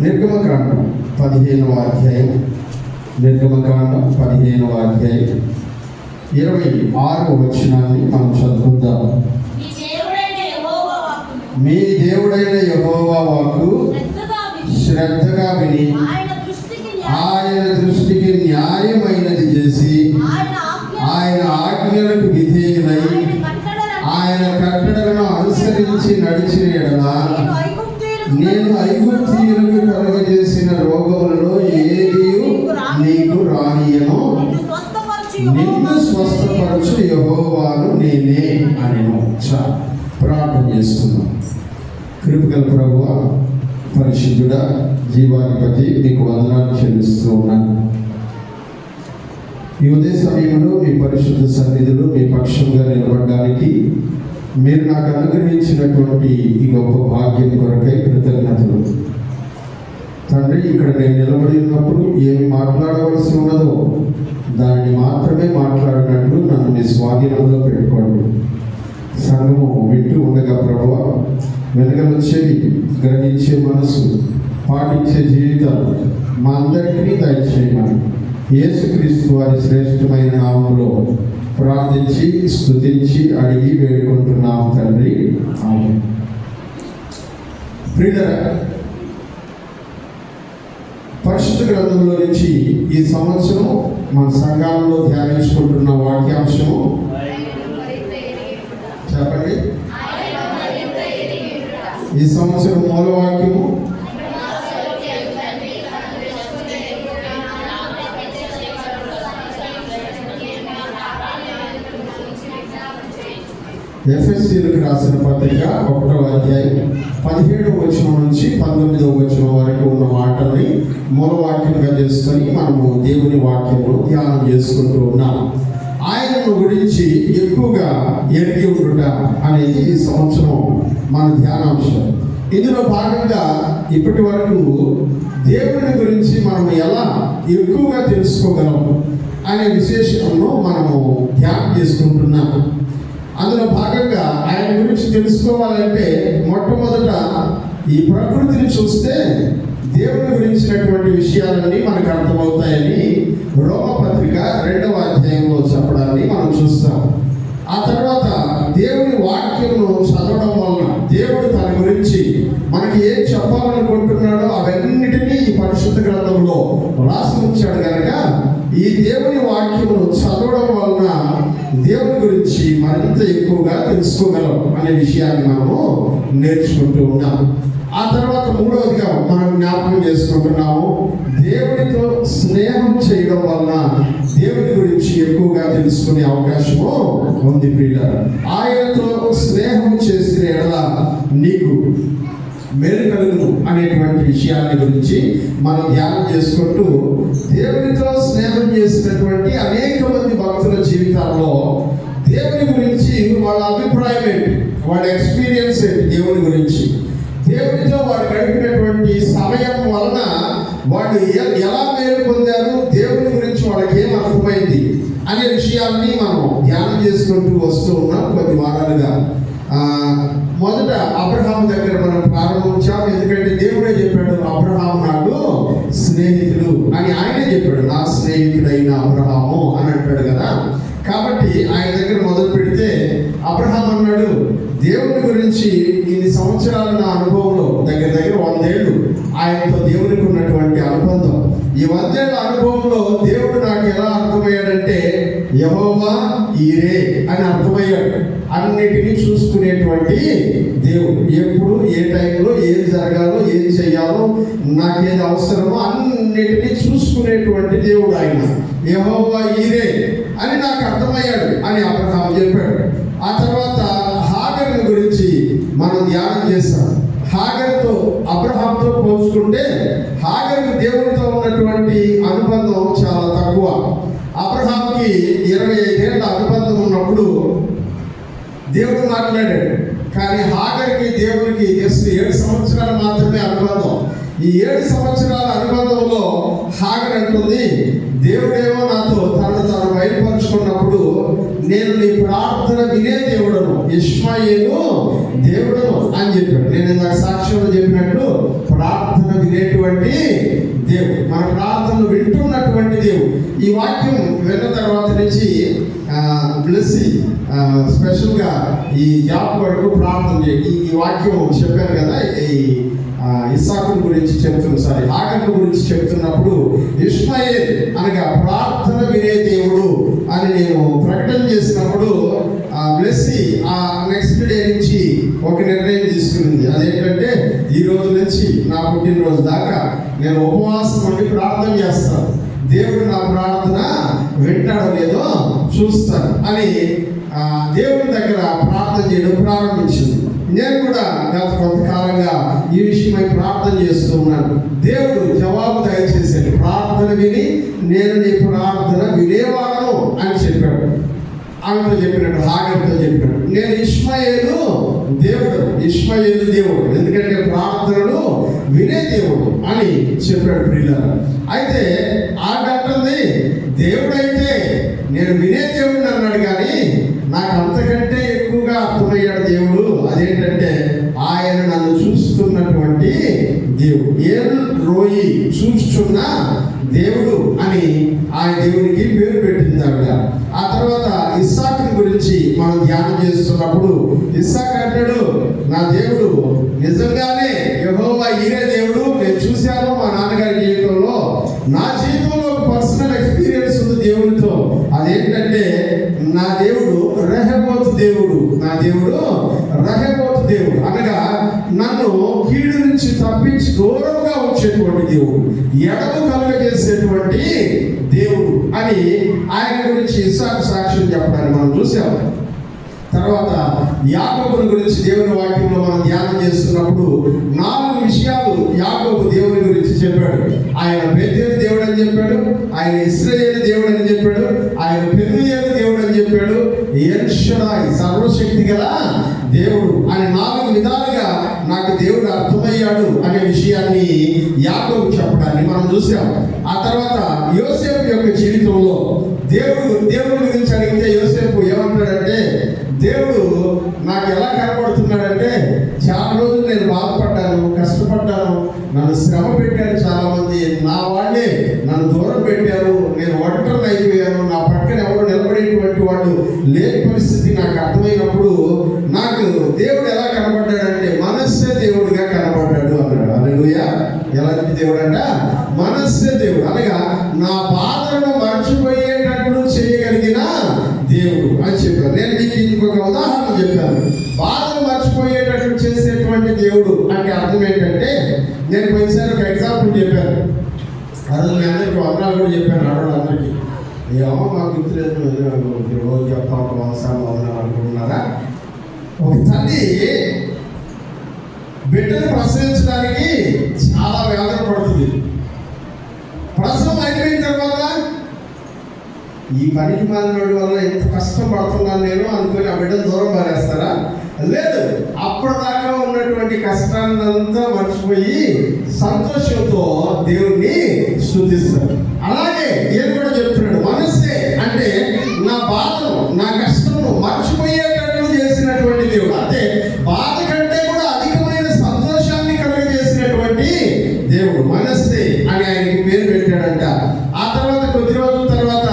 నిర్గమకాండం 15వ అధ్యాయం, నిర్గమకాండం 15వ అధ్యాయం 26వ వచనాన్ని మనం చదువుకుందాం. మీ దేవుడైన యెహోవా వాక్కు శ్రద్ధగా విని ఆయన దృష్టికి న్యాయమైనది చేసి ఆయన ఆజ్ఞలకు విధేయులై ఆయన కట్టడలను అనుసరించి నడిచిన ఎడల నేను ఐగుప్తీయులకు కలుగజేసిన రోగములలో ఏది నీకు రానియను, నిన్ను స్వస్థపరచు యెహోవాను నేనే అనెను. ప్రార్థన చేస్తున్నాం. కృపగల ప్రభువా, పరిశుద్ధుడా, జీవాధిపతి, నీకు వందనాలు చెల్లిస్తూ ఉన్నాను. ఈ ఉదయ సమయంలో మీ పరిశుద్ధ సన్నిధిలో మీ పక్షంగా నిలబడడానికి మీరు నాకు అనుగ్రహించినటువంటి ఈ గొప్ప భాగ్యం కొరకై కృతజ్ఞతలు. తండ్రి, ఇక్కడ నేను నిలబడి ఉన్నప్పుడు ఏమి మాట్లాడవలసి ఉన్నదో దానిని మాత్రమే మాట్లాడినట్లు నన్ను మీ స్వాధీనంలో పెట్టుకోండి. సంఘము వింటూ ఉండగా ప్రభువా, వెనకలు చెవి, గ్రహించే మనసు, పాటించే జీవితాలు మా అందరికీ దయచేయమని యేసుక్రీస్తు వారి శ్రేష్టమైన నామములో ప్రార్థించి స్తుతించి అడిగి వేడుకుంటున్నాం తండ్రి, ఆమేన్. ప్రియులారా, పరిశుద్ధ గ్రంథంలో నుంచి ఈ సంవత్సరం మన సంఘాలలో ధ్యానించుకుంటున్న వాక్యాంశము చెప్పండి. ఈ సంవత్సరం మూలవాక్యము ఎఫెసీయులకు రాసిన పత్రిక 1వ అధ్యాయం 17వ వచనం నుంచి 19వ వచనం వరకు ఉన్న మాటల్ని మూలవాక్యంగా చేసుకొని మనము దేవుని వాక్యమును ధ్యానం చేసుకుంటూ ఉన్నాం. ఆయనను గురించి ఎక్కువగా ఎరిగి ఉండుట అనేది ఈ సంవత్సరం మన ధ్యానాంశం. ఇందులో భాగంగా ఇప్పటి వరకు దేవుని గురించి మనం ఎలా ఎక్కువగా తెలుసుకోగలం అనే విశేషంలో మనము ధ్యానం చేసుకుంటున్నాం. అందులో భాగంగా ఆయన గురించి తెలుసుకోవాలంటే మొట్టమొదట ఈ ప్రకృతిని చూస్తే దేవుని గురించినటువంటి విషయాలన్నీ మనకు అర్థమవుతాయని రోమపత్రిక 2వ అధ్యాయంలో చెప్పడాన్ని మనం చూస్తాం. ఆ తర్వాత దేవుని వాక్యమును చదవడం వలన దేవుడు తన గురించి మనకి ఏం చెప్పాలనుకుంటున్నాడో అవన్నిటినీ ఈ పరిశుద్ధ గ్రంథంలో రాసి ఉంచాడు కనుక ఈ దేవుని వాక్యమును చదవడం వలన దేవుని గురించి మరింత ఎక్కువగా తెలుసుకోగలం అనే విషయాన్ని మనము నేర్చుకుంటూ ఉన్నాం. ఆ తర్వాత మూడవదిగా మనం జ్ఞాపకం చేసుకుంటున్నాము, దేవుడితో స్నేహం చేయడం వలన దేవుని గురించి ఎక్కువగా తెలుసుకునే అవకాశము ఉంది. ప్రియులారా, ఆయనతో స్నేహం చేసిన ఎడల నీకు మేలు కలుగును అనేటువంటి విషయాన్ని గురించి మనం ధ్యానం చేసుకుంటూ దేవునితో స్నేహం చేసినటువంటి అనేక మంది భక్తుల జీవితాల్లో దేవుని గురించి వాళ్ళ అభిప్రాయం ఏంటి, వాళ్ళ ఎక్స్పీరియన్స్ ఏంటి, దేవుని గురించి దేవునితో వాడు గడిపినటువంటి సమయం వలన వాళ్ళు ఎలా మేలు పొందారు, దేవుని గురించి వాళ్ళకి ఏం అర్థమైంది అనే విషయాన్ని మనం ధ్యానం చేసుకుంటూ వస్తూ ఉన్నాం కొద్ది వారాలుగా. మొదట అబ్రహాం దగ్గర మనం ప్రారంభించాం. ఎందుకంటే దేవుడే చెప్పాడు, అబ్రహాం నాకు స్నేహితుడు అని ఆయనే చెప్పాడు, నా స్నేహితుడైన అబ్రహాము అని అంటాడు కదా. కాబట్టి ఆయన దగ్గర మొదలు పెడితే అబ్రహాం అన్నాడు, దేవుని గురించి ఇన్ని సంవత్సరాల నా అనుభవంలో దగ్గర 100 ఏళ్ళు ఆయనతో దేవునికి ఉన్నటువంటి అనుబంధం, ఈ 100 ఏళ్ళ అనుభవంలో దేవుడు నాకు ఎలా అర్థమయ్యాడంటే యెహోవా ఈరే అని అర్థమయ్యాడు. అన్నిటినీ చూసుకునేటువంటి దేవుడు, ఎప్పుడు ఏ టైంలో ఏం జరగాలో ఏం చెయ్యాలో నాకేది అవసరమో అన్నిటినీ చూసుకునేటువంటి దేవుడు ఆయన. యెహోవా ఈరే అని నాకు అర్థమయ్యాడు అని అబ్రహాం చెప్పాడు. ఆ తర్వాత హాగరు గురించి మనం ధ్యానం చేస్తాం. హాగరుతో అబ్రహాంతో పోల్చుకుంటే హాగరు దేవుడితో ఉన్నటువంటి అనుబంధం చాలా తక్కువ. అబ్రహాంకి 25 ఏళ్ళ అనుబంధం ఉన్నప్పుడు దేవుడు మాట్లాడాడు, కానీ హాగరుకి దేవుడికి 7 సంవత్సరాలు మాత్రమే అనుబంధం. ఈ 7 సంవత్సరాల అనుబంధంలో హాగరు అంటుంది, దేవుడేమో నాతో తనను తాను బయలుపరుచుకున్నప్పుడు నేను నీ ప్రార్థన వినే దేవుడను, ఇష్మాయేలు దేవుడను అని చెప్పాడు. నేను ఇందాక సాక్ష్యంలో చెప్పినట్లు ప్రార్థన వినేటువంటి చేసేటువంటి దేవుడు, మన ప్రార్థనలు వింటున్నటువంటి దేవుడు. ఈ వాక్యం విన్న తర్వాత నుంచి బ్లెస్సి స్పెషల్గా ఈ జాబ్ కొరకు ప్రార్థన చేయండి. ఈ వాక్యం చెప్పాను కదా, ఈ ఇస్సాకు గురించి చెప్తున్నా, హాగర్ గురించి చెప్తున్నప్పుడు ఇష్మాయేల్ అనగా ప్రార్థన వినే దేవుడు అని నేను ప్రకటన చేసినప్పుడు బ్లెస్సి ఆ నెక్స్ట్ డే నుంచి ఒక నిర్ణయం తీసుకునింది. అదేంటంటే ఈ రోజు నుంచి నా పుట్టినరోజు దాకా నేను ఉపవాసం ఉండి ప్రార్థన చేస్తాను, దేవుడు నా ప్రార్థన వింటాడో లేదో చూస్తాను అని దేవుడి దగ్గర ప్రార్థన చేయడం ప్రారంభించింది. నేను కూడా గత కొంతకాలంగా ఈ విషయమై ప్రార్థన చేస్తూ ఉన్నాను. దేవుడు జవాబు దయచేసాడు. ప్రార్థన విని నేను నీ ప్రార్థన వినేవాడను అని చెప్పాడు. ఆమెతో చెప్పినట్టు, హాగర్తో చెప్పినట్టు. నేను ఇష్మాయేలు దేవుడు, ఎందుకంటే ప్రార్థనలు వినే దేవుడు అని చెప్పాడు ప్రియులారా. అయితే ఆ గంటది దేవుడైతే నేను వినే దేవుడిని అన్నాడు, కానీ నాకు అంతకంటే ఎక్కువగా అర్థమయ్యాడు దేవుడు. అదేంటంటే ఆయన నన్ను చూస్తున్నటువంటి దేవుడు, ఏల్ రోయి, చూస్తున్న దేవుడు అని ఆయన దేవునికి పేరు పెట్టింది ఆవిడ. ఆ తర్వాత ఇస్సాకు గురించి మనం ధ్యానం చేస్తున్నప్పుడు ఇస్సాకు అంటాడు, నా దేవుడు నిజంగానే యెహోవా ఈయనే దేవుడు. నేను చూశాను మా నాన్నగారి జీవితంలో, నా జీవితంలో ఒక పర్సనల్ ఎక్స్పీరియన్స్ ఉంది దేవుడితో. అదేంటంటే నా దేవుడు రెహబోతు దేవుడు, అనగా నన్ను కీడు నుంచి తప్పించి దూరంగా ఉంచేటువంటి దేవుడు, ఎడము కలుగజేసేటువంటి దేవుడు అని ఆయన గురించి ఇస్సాకు సాక్ష్యం చెప్పడాన్ని మనం చూసాము. తర్వాత యాకోబుని గురించి దేవుని వాక్యంలో మనం ధ్యానం చేస్తున్నప్పుడు 4 విషయాలు యాకోబు దేవుని గురించి చెప్పాడు. ఆయన బెతేలు దేవుడు అని చెప్పాడు, ఆయన ఇశ్రాయేలు దేవుడు అని చెప్పాడు, ఆయన పెనుయేలు దేవుడు అని చెప్పాడు, ఎల్ షడాయ్ సర్వశక్తి గల దేవుడు అని 4 విధాలుగా నాకు దేవుడు అర్థమయ్యాడు అనే విషయాన్ని యాకోబు చెప్పడాన్ని మనం చూసాం. ఆ తర్వాత యోసేపు యొక్క జీవితంలో దేవుడి గురించి అడిగితే యోసేపు ఏమంటాడంటే, దేవుడు నాకు ఎలా కనబడుతున్నాడంటే, చాలా రోజులు నేను బాధపడ్డాను, కష్టపడ్డాను, నన్ను శ్రమ పెట్టారు చాలా మంది, నా వాళ్ళే నన్ను దూరం పెట్టారు, నేను ఒంటరిని అయిపోయాను, నా పక్కన ఎవరు నిలబడేటువంటి వాళ్ళు లేని పరిస్థితి నాకు అర్థమైనప్పుడు నాకు దేవుడు ఎలా కనబడ్డాడంటే మనస్సే దేవుడిగా కనబడ్డాడు అన్నాడు. హల్లెలూయా. ఎలాంటి దేవుడు అంట? మనస్సే దేవుడు, అనగా నా బాధలను మర్చిపోయేటట్లు చేయగలిగిన దేవుడు అని చెప్పారు. నేను మీకు ఇంకొక ఉదాహరణ చెప్పాను. బాధలు మర్చిపోయేటట్లు చేసేటువంటి దేవుడు అంటే అర్థం ఏంటంటే, నేను కొన్నిసారి ఒక ఎగ్జాంపుల్ చెప్పాను. అది మీ అందరికీ వందనాలు కూడా చెప్పాను. ఆడవాళ్ళందరికీ ఏమో మాకు గుర్తులేదు, రోజు చెప్తా ఒక వంశాలు వందనాలు అనుకుంటున్నారా? ఒక తల్లి బిడ్డను ప్రసవించడానికి చాలా వేదన పడుతుంది. ప్రసవం అయిపోయిన తర్వాత ఈ పనికి మాలినోడి వల్ల ఎంత కష్టం పడుతున్నాను నేను అనుకుని ఆ బిడ్డను దూరం పారేస్తారా? లేదు. అప్పటిదాకా ఉన్నటువంటి కష్టాన్నంతా మర్చిపోయి సంతోషంతో దేవుణ్ణి స్తుతిస్తారు. అలాగే ఈయన కూడా చెప్తున్నాడు, మనస్సే అంటే నా బాధను, నా కష్టమును మర్చిపోయేటట్లు చేసినటువంటి దేవుడు. అంటే బాధ కంటే కూడా అధికమైన సంతోషాన్ని కలుగజేసినటువంటి దేవుడు మనస్సే అని ఆయనకి పేరు పెట్టాడంట. ఆ తర్వాత కొద్ది రోజుల తర్వాత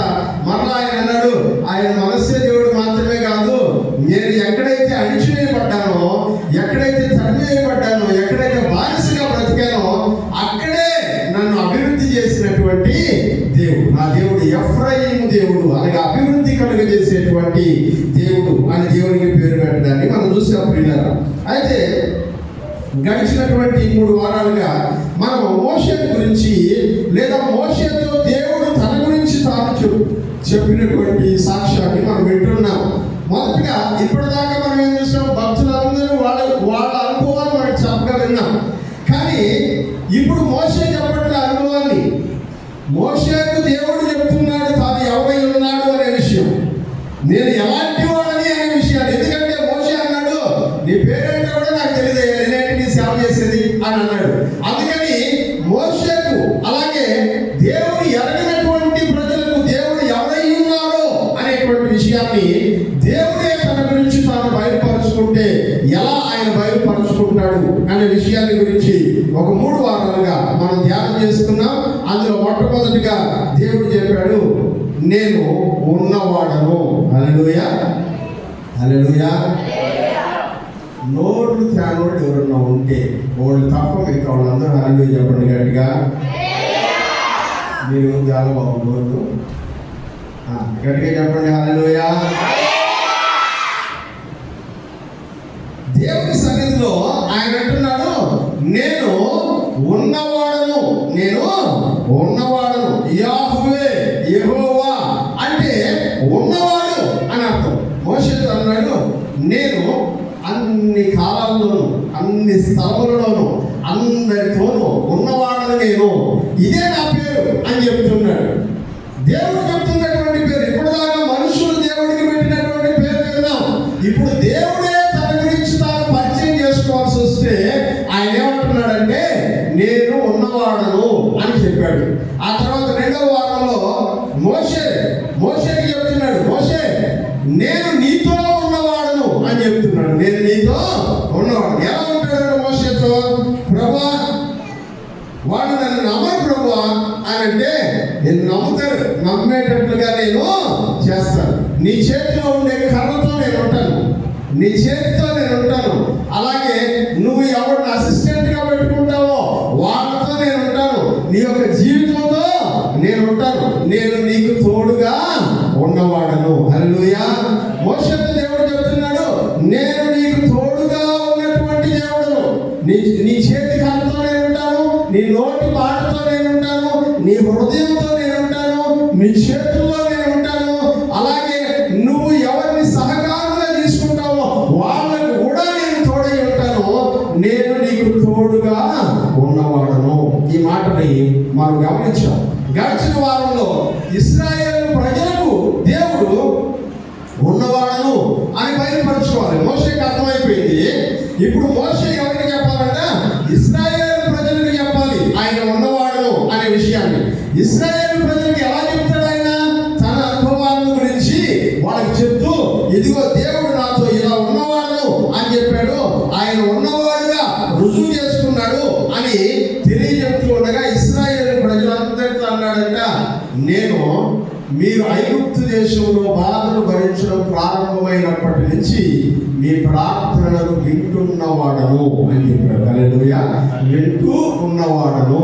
మరలా ఆయన అన్నాడు, ఆయన మనస్సే దేవుడు మాత్రమే కాదు, నేను ఎక్కడైతే అణిచివేయబడ్డానో, ఎక్కడైతే తరిమివేయబడ్డానో, ఎక్కడైతే బానిసగా బ్రతికానో అక్కడే నన్ను అభివృద్ధి చేసినటువంటి దేవుడు. నా దేవుడు ఎఫ్రాయిము దేవుడు, అనగా అభివృద్ధి కలుగజేసేటువంటి దేవుడు అని దేవునికి పేరు పెట్టడాన్ని మనం చూసాం ప్రియులారా. అయితే గడిచినటువంటి 3 వారాలుగా మనం మోషే గురించి, లేదా మోషేతో దేవుడు తన గురించి తాను చెప్పినటువంటి సాక్ష్యాన్ని మనం వింటున్నాం. మొదటిగా ఇప్పటిదాకా మనం ఏం చూసాం, భక్తులందరూ వాళ్ళ అనుభవాన్ని మనకి చెప్పగా విన్నాం. కానీ ఇప్పుడు మోషే చెప్పట్ల అనుభవాన్ని, మోషేకు దేవుడు చెప్తున్నాడు తాను ఎవరై ఉన్నాడు అనే విషయం, నేను ఎలాంటి వాడని అనే విషయాన్ని. ఎందుకంటే మోషే అన్నాడు, నీ పేరేంటో కూడా నాకు తెలియదు, నేనేంటి నీ సేవ చేసేది అని అన్నాడు. అందుకని మోషేకు, అలాగే దేవుడు ఎరగినటువంటి ప్రజలకు దేవుడు ఎవరై ఉన్నాడో అనేటువంటి విషయాన్ని దేవుడే తన గురించి తాను బయలుపరుచుకుంటే ఎలా ఆయన బయలుపరుచుకుంటాడు అనే విషయాన్ని గురించి ఒక 3 వారాలుగా మనం మొట్టమొదటిగా దేవుడు చెప్పాడు, నేను ఉన్నవాడను. హల్లెలూయా, హల్లెలూయా. నోట్లు తేనోళ్ళు ఎవరన్నా ఉంటే వాళ్ళు తప్ప మిగతా వాళ్ళందరూ హల్లెలూయా చెప్పండి గట్టిగా. మీరు చాలా బాగున్నారు, గట్టిగా చెప్పండి హల్లెలూయా. దేవుని సన్నిధిలో ఆయన అంటున్నాడు, నేను ఉన్నవాడను, నేను ఉన్నవాడను. యాహ్వే, యెహోవా అంటే ఉన్నవాడు అని అర్థం. మోషేతో అన్నాడు, నేను అన్ని కాలాల్లోనూ అన్ని స్థలములలోనూ అందరితోనూ ఉన్నవాడను, నేను ఇదే నా పేరు అని చెప్తున్నాడు. దేవుడు చెప్తున్నటువంటి పేరు. ఇప్పుడు దాకా మనుషులు దేవుడికి పెట్టినటువంటి పేరు విన్నాం. ఇప్పుడు దేవుడే తన గురించి తాను పరిచయం చేసుకోవాల్సి వస్తే ఆయన ఏమంటున్నాడంటే, నేను ఉన్నవాడను అని చెప్పాడు. ఆ తర్వాత 2వ వారంలో మోషేకి చెప్తున్నాడు, మోషే నేను నీతో ఉన్నవాడను అని చెప్తున్నాడు. నేను నీతో ఉన్నవాడు. ఎలా ఉంటాడు మోషేతో? ప్రభువా, వాడు నన్ను నమ్మరు ప్రభువా అని అంటే, నేను నమ్ముతాడు, నమ్మేటట్లుగా నేను చేస్తాను. నీ చేతిలో ఉండే కర్రతో నేను ఉంటాను, నీ చేతితో నేను ఉంటాను. అలాగే నువ్వు ఎవరిని అసిస్టెంట్గా పెట్టుకుంటావో వాళ్ళతో నేను ఉంటాను. నీ యొక్క జీవితంతో నేను ఉంటాను. నేను నీకు తోడుగా ఉన్నవాడను. హల్లెలూయా. మోషేతో దేవుడు చెప్తున్నాడు, నేను నీకు తోడుగా ఉన్నటువంటి దేవుడు. నీ చేతి కర్రతో నేను ఉంటాను, నీ నోటి మాటతో నేను ఉంటాను, నీ హృదయంతో నేను ఉంటాను, నీ చేతుల్లో నేను ఉంటాను. అలాగే నువ్వు ఎవరిని సహకారంగా తీసుకుంటావో వాళ్ళకు కూడా నేను తోడై ఉంటాను. నేను నీకు తోడుగా ఉన్నవాడను. ఈ మాటని మనం గమనించాం. గడిచిన వారంలో ఇశ్రాయేలు ప్రజలకు దేవుడు ఉన్నవాడను అని బయలుపరచుకోవాలి. మోషేకి అర్థమైపోయింది. ఇప్పుడు మోషే ఎవరికి చెప్పాలంట? ఇశ్రాయేలు ప్రజలకు చెప్పాలి ఆయన ఉన్నవాడను అనే విషయాన్ని. ఇశ్రాయేలు ప్రజలకు ఎలా చెప్తాడు ఆయన? తన అనుభవాల గురించి వాళ్ళకి చెప్తూ, ఇదిగో దేవుడు నాతో ఇలా ఉన్నవాడు అని చెప్పాడు, ఆయన ఉన్నవాడుగా రుజువు చేసుకున్నాడు అని తెలియజెప్తూ ఉండగా ఇశ్రాయేలు ప్రజలందరితో అన్నాడంట, నేను మీరు ఐగుప్తు దేశంలో బాధలు భరించడం ప్రారంభమైనప్పటి నుంచి మీ ప్రార్థనలను వింటున్నవాడను అని చెప్పాడు. హల్లెలూయా. వింటూ ఉన్నవాడను,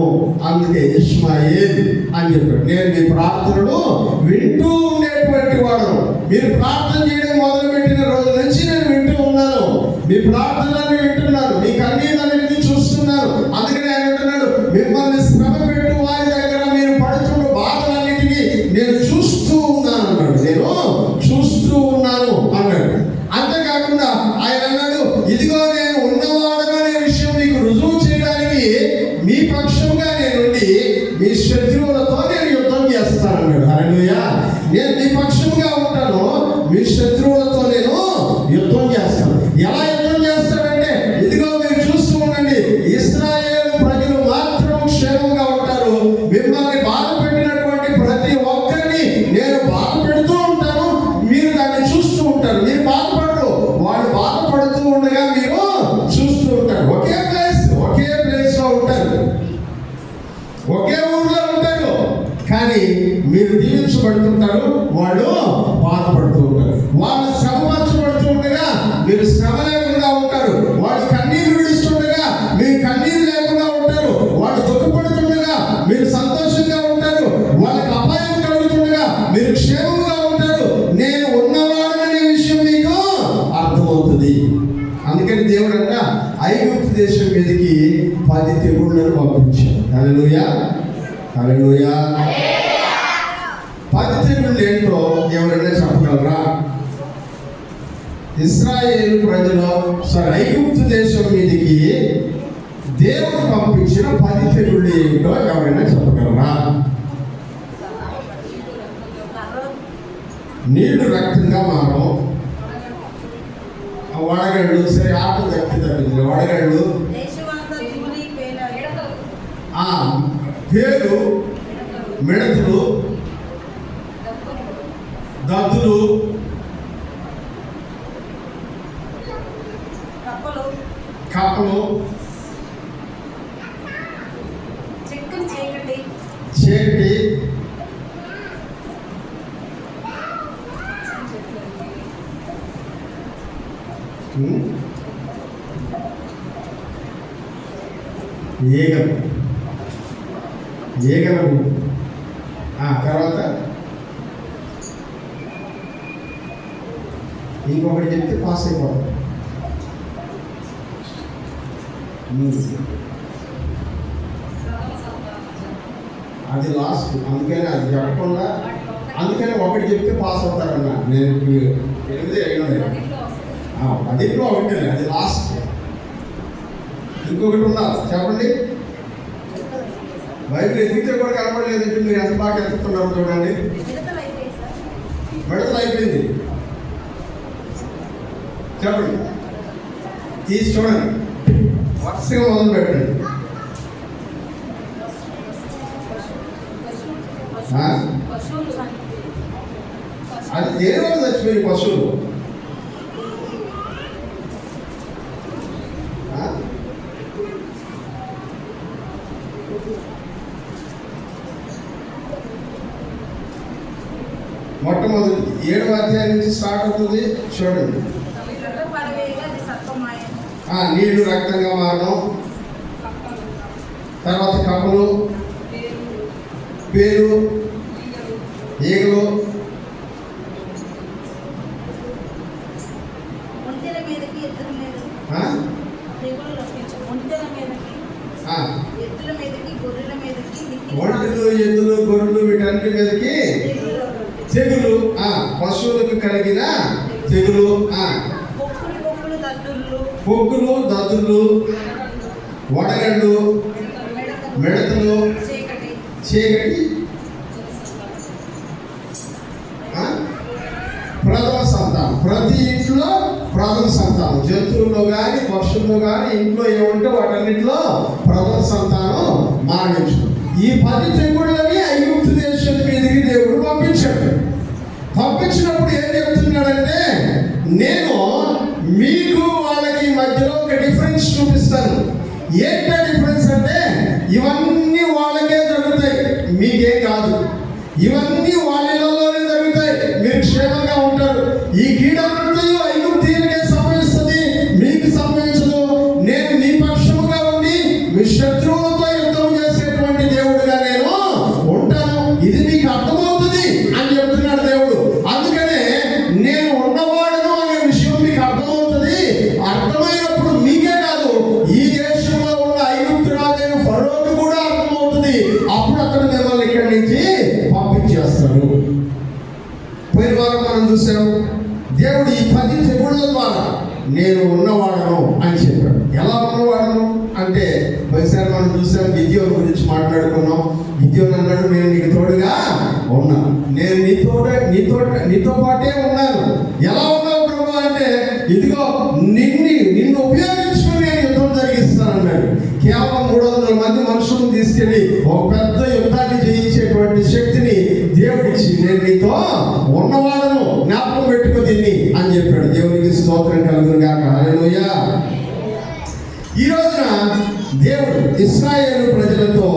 అందుకే ఇష్మాయేల్ అని చెప్పాడు. నేను మీ ప్రార్థనలు వింటూ ఉండేటువంటి వాడను. మీరు ప్రార్థన చేయడం మొదలుపెట్టిన రోజు నుంచి నేను వింటూ ఉన్నాను. మీ ప్రార్థనలన్నీ వింటున్నాను, మీ కన్నీళ్ళన్నింటినీ చూస్తున్నాను. అందుకని ఆయన అంటున్నాడు, మిమ్మల్ని శ్రమ పెట్టు వారి దగ్గర మీరు పడుతున్న బాధలన్నిటినీ నేను చూస్తూ ఉన్నాను అన్నాడు. నేను చూస్తూ ఉన్నాను అన్నాడు. అంతేకాకుండా ఆయన అన్నాడు, ఇదిగో నేను ఉన్నవాడను అనే విషయం మీకు రుజువు చేయడానికి మీ పక్షంగా నేనుండి మీ శత్రువులతో నేను యుద్ధం చేస్తాను అన్నాడు. హల్లెలూయా. నేను మీ పక్షంగా ఉంటాను, మీ శత్రువులతో నేను యుద్ధం చేస్తాను. ఎలా యుద్ధం చేస్తాడంటే, ఇదిగో మీరు చూస్తూ ఉండండి, ఇశ్రాయేలు ప్రజలు మాత్రం క్షేమంగా ఉంటారు. మిమ్మల్ని బాధ పెట్టినటువంటి ప్రతి ఒక్కరిని నేను బాధ పెడుతూ ఉంటాను, మీరు దాన్ని చూస్తూ ఉంటారు. మీరు బాధపడరు, వాళ్ళు బాధపడుతూ ఉండగా మీరు చూస్తూ ఉంటారు. ఒకే ప్లేస్ లో ఉంటారు, ఒకే ఊర్లో ఉంటారు, కానీ మీరు దీవించబడుతుంటారు, వాళ్ళు బాధపడుతూ ఉంటారు. వాళ్ళు శ్రమపరచబడుతూ ఉండగా మీరు శ్రమ లేకుండా ఉంటారు. వాళ్ళు కన్నీరు విడుస్తుండగా మీరు కన్నీరు లేకుండా ఉంటారు. వాళ్ళు దుఃఖపడుతుండగా మీరు సంతోషంగా ఉంటారు. వాళ్ళకి అపాయం కలుగుతుండగా మీరు క్షేమంగా ఉంటారు. నేను ఉన్నవాడనే విషయం మీకు అర్థమవుతుంది. అందుకని దేవుడు అంట ఐగుప్తు దేశం మీదకి 10 తెగుళ్ళను పంపించాడు. హల్లెలూయా, హల్లెలూయా. 10 తెగుళ్ళు ఏంటో ఎవరైనా చెప్పగలరా? ఇశ్రాయేలు ప్రజలు ఐగుప్తు దేశం మీదకి దేవుడు పంపించిన 10 తెగుళ్ళు ఏంటో ఎవరైనా చెప్పగలరా? నీళ్లు రక్తంగా మారడం, వడగళ్ళు, సరే ఆటలు తప్పింది, వడగళ్ళు, పేరు, మిడతలు, దద్దులు, కప్పలు, చీకటి, ఈగలు తర్వాత ఇంకొకటి చెప్తే పాస్ అయిపోతాం. అది లాస్ట్, అందుకని అది చెప్పకుండా, అందుకని ఒకటి చెప్తే పాస్ అవుతారన్న. నేను 8 అయినా 10లో ఒకటి, అది లాస్ట్. ఇంకొకటి ఉన్నారు, చెప్పండి. బైబిల్ ఎదిగితే కూడా కనపడలేదంటే మీరు ఎంత బాగా ఎత్తుతున్నారు చూడండి. విడతలు అయిపోయింది, చెప్పండి. తీసి చూడండి, వరుసగా మొదలు పెట్టండి. అది దేనివల్ల చచ్చిపోయి పశువులు? మొట్టమొదటి 7వ అధ్యాయం నుంచి స్టార్ట్ అవుతుంది, చూడండి. నీళ్లు రక్తంగా మారడం, తర్వాత కప్పలు, పేరు, ఈగలు, ఒంటెలు, ఎద్దులు, గొర్రెలు, వీటన్నిటి మీదకి తెగులు, పశువులకు కలిగిన తెగులు, పొక్కులు, దద్దులు, వడగళ్ళు, మిడతలు, చీకటి, ప్రథమ సంతానం. ప్రతి ఇంట్లో ప్రథమ సంతానం, జంతువుల్లో కానీ పక్షుల్లో కానీ ఇంట్లో ఏముంటే వాటన్నిటిలో ప్రథమ సంతానం మరణించు. ఈ 10 తెగుళ్ళని ఐగుప్తు దేశం మీదకి దేవుడు పంపించినప్పుడు ఏం చెప్తున్నాడంటే, నేను మీకు వాళ్ళకి మధ్యలో ఒక డిఫరెన్స్ చూపిస్తాను. ఏంటో డిఫరెన్స్ అంటే, ఇవన్నీ వాళ్ళకే జరుగుతాయి, మీకేం కాదు. ఇవన్నీ వాళ్ళలోనే జరుగుతాయి, మీరు క్షేమంగా ఉంటారు. ఈ కీడంతో ఐగుప్తీయులకే సంభవిస్తుంది, మీకు సంభవించదు. నేను మీ పక్షముగా ఉండి మీ శత్రువులతో యుద్ధం చేసేటువంటి దేవుడుగా నేను ఉంటాను. ఇది మీకు అర్థమవుతుంది అని చెప్తున్నాడు దేవుడు. అందుకనే నేను ఉన్నవాడును అనే విషయం మీకు అర్థమవుతుంది. అర్థమైనప్పుడు మీకే కాదు, ఈ దేశంలో ఉన్న ఐగుప్తు రాజైన ఫరోకు కూడా అర్థమవుతుంది. అప్పుడు అతను మిమ్మల్ని ఇక్కడి నుంచి పంపించేస్తాడు. పోయిన వారం మనం చూసాం, దేవుడు ఈ 10 తెగుళ్ళ ద్వారా నేను ఉన్నవాడను అని చెప్పాడు. ఎలా ఉన్నవాడను అంటే, పోయినసారి మనం చూసాం, గిద్యోను గురించి మాట్లాడుకున్నాం. గిద్యోను అన్నాడు, నేను నీకు తోడుగా ఉన్నాను, నేను నీతో పాటే ఉన్నాను. ఎలా ఉన్నావు ప్రభు అంటే, ఇదిగో నిన్ను ఉపయోగించుకుని నేను యుద్ధం జరిగిస్తానన్నాడు. కేవలం 300 మంది మనుషులను తీసుకెళ్ళి ఒక పెద్ద యుద్ధాన్ని జయించేటువంటి శక్తిని దేవుడిచ్చి, నేను నీతో ఉన్నవాడను, జ్ఞాపకం పెట్టుకో దీన్ని అని చెప్పాడు. దేవునికి స్తోత్రం కలుగును గాక. హల్లెలూయా. ఈ రోజున దేవుడు ఇశ్రాయేలు ప్రజలతో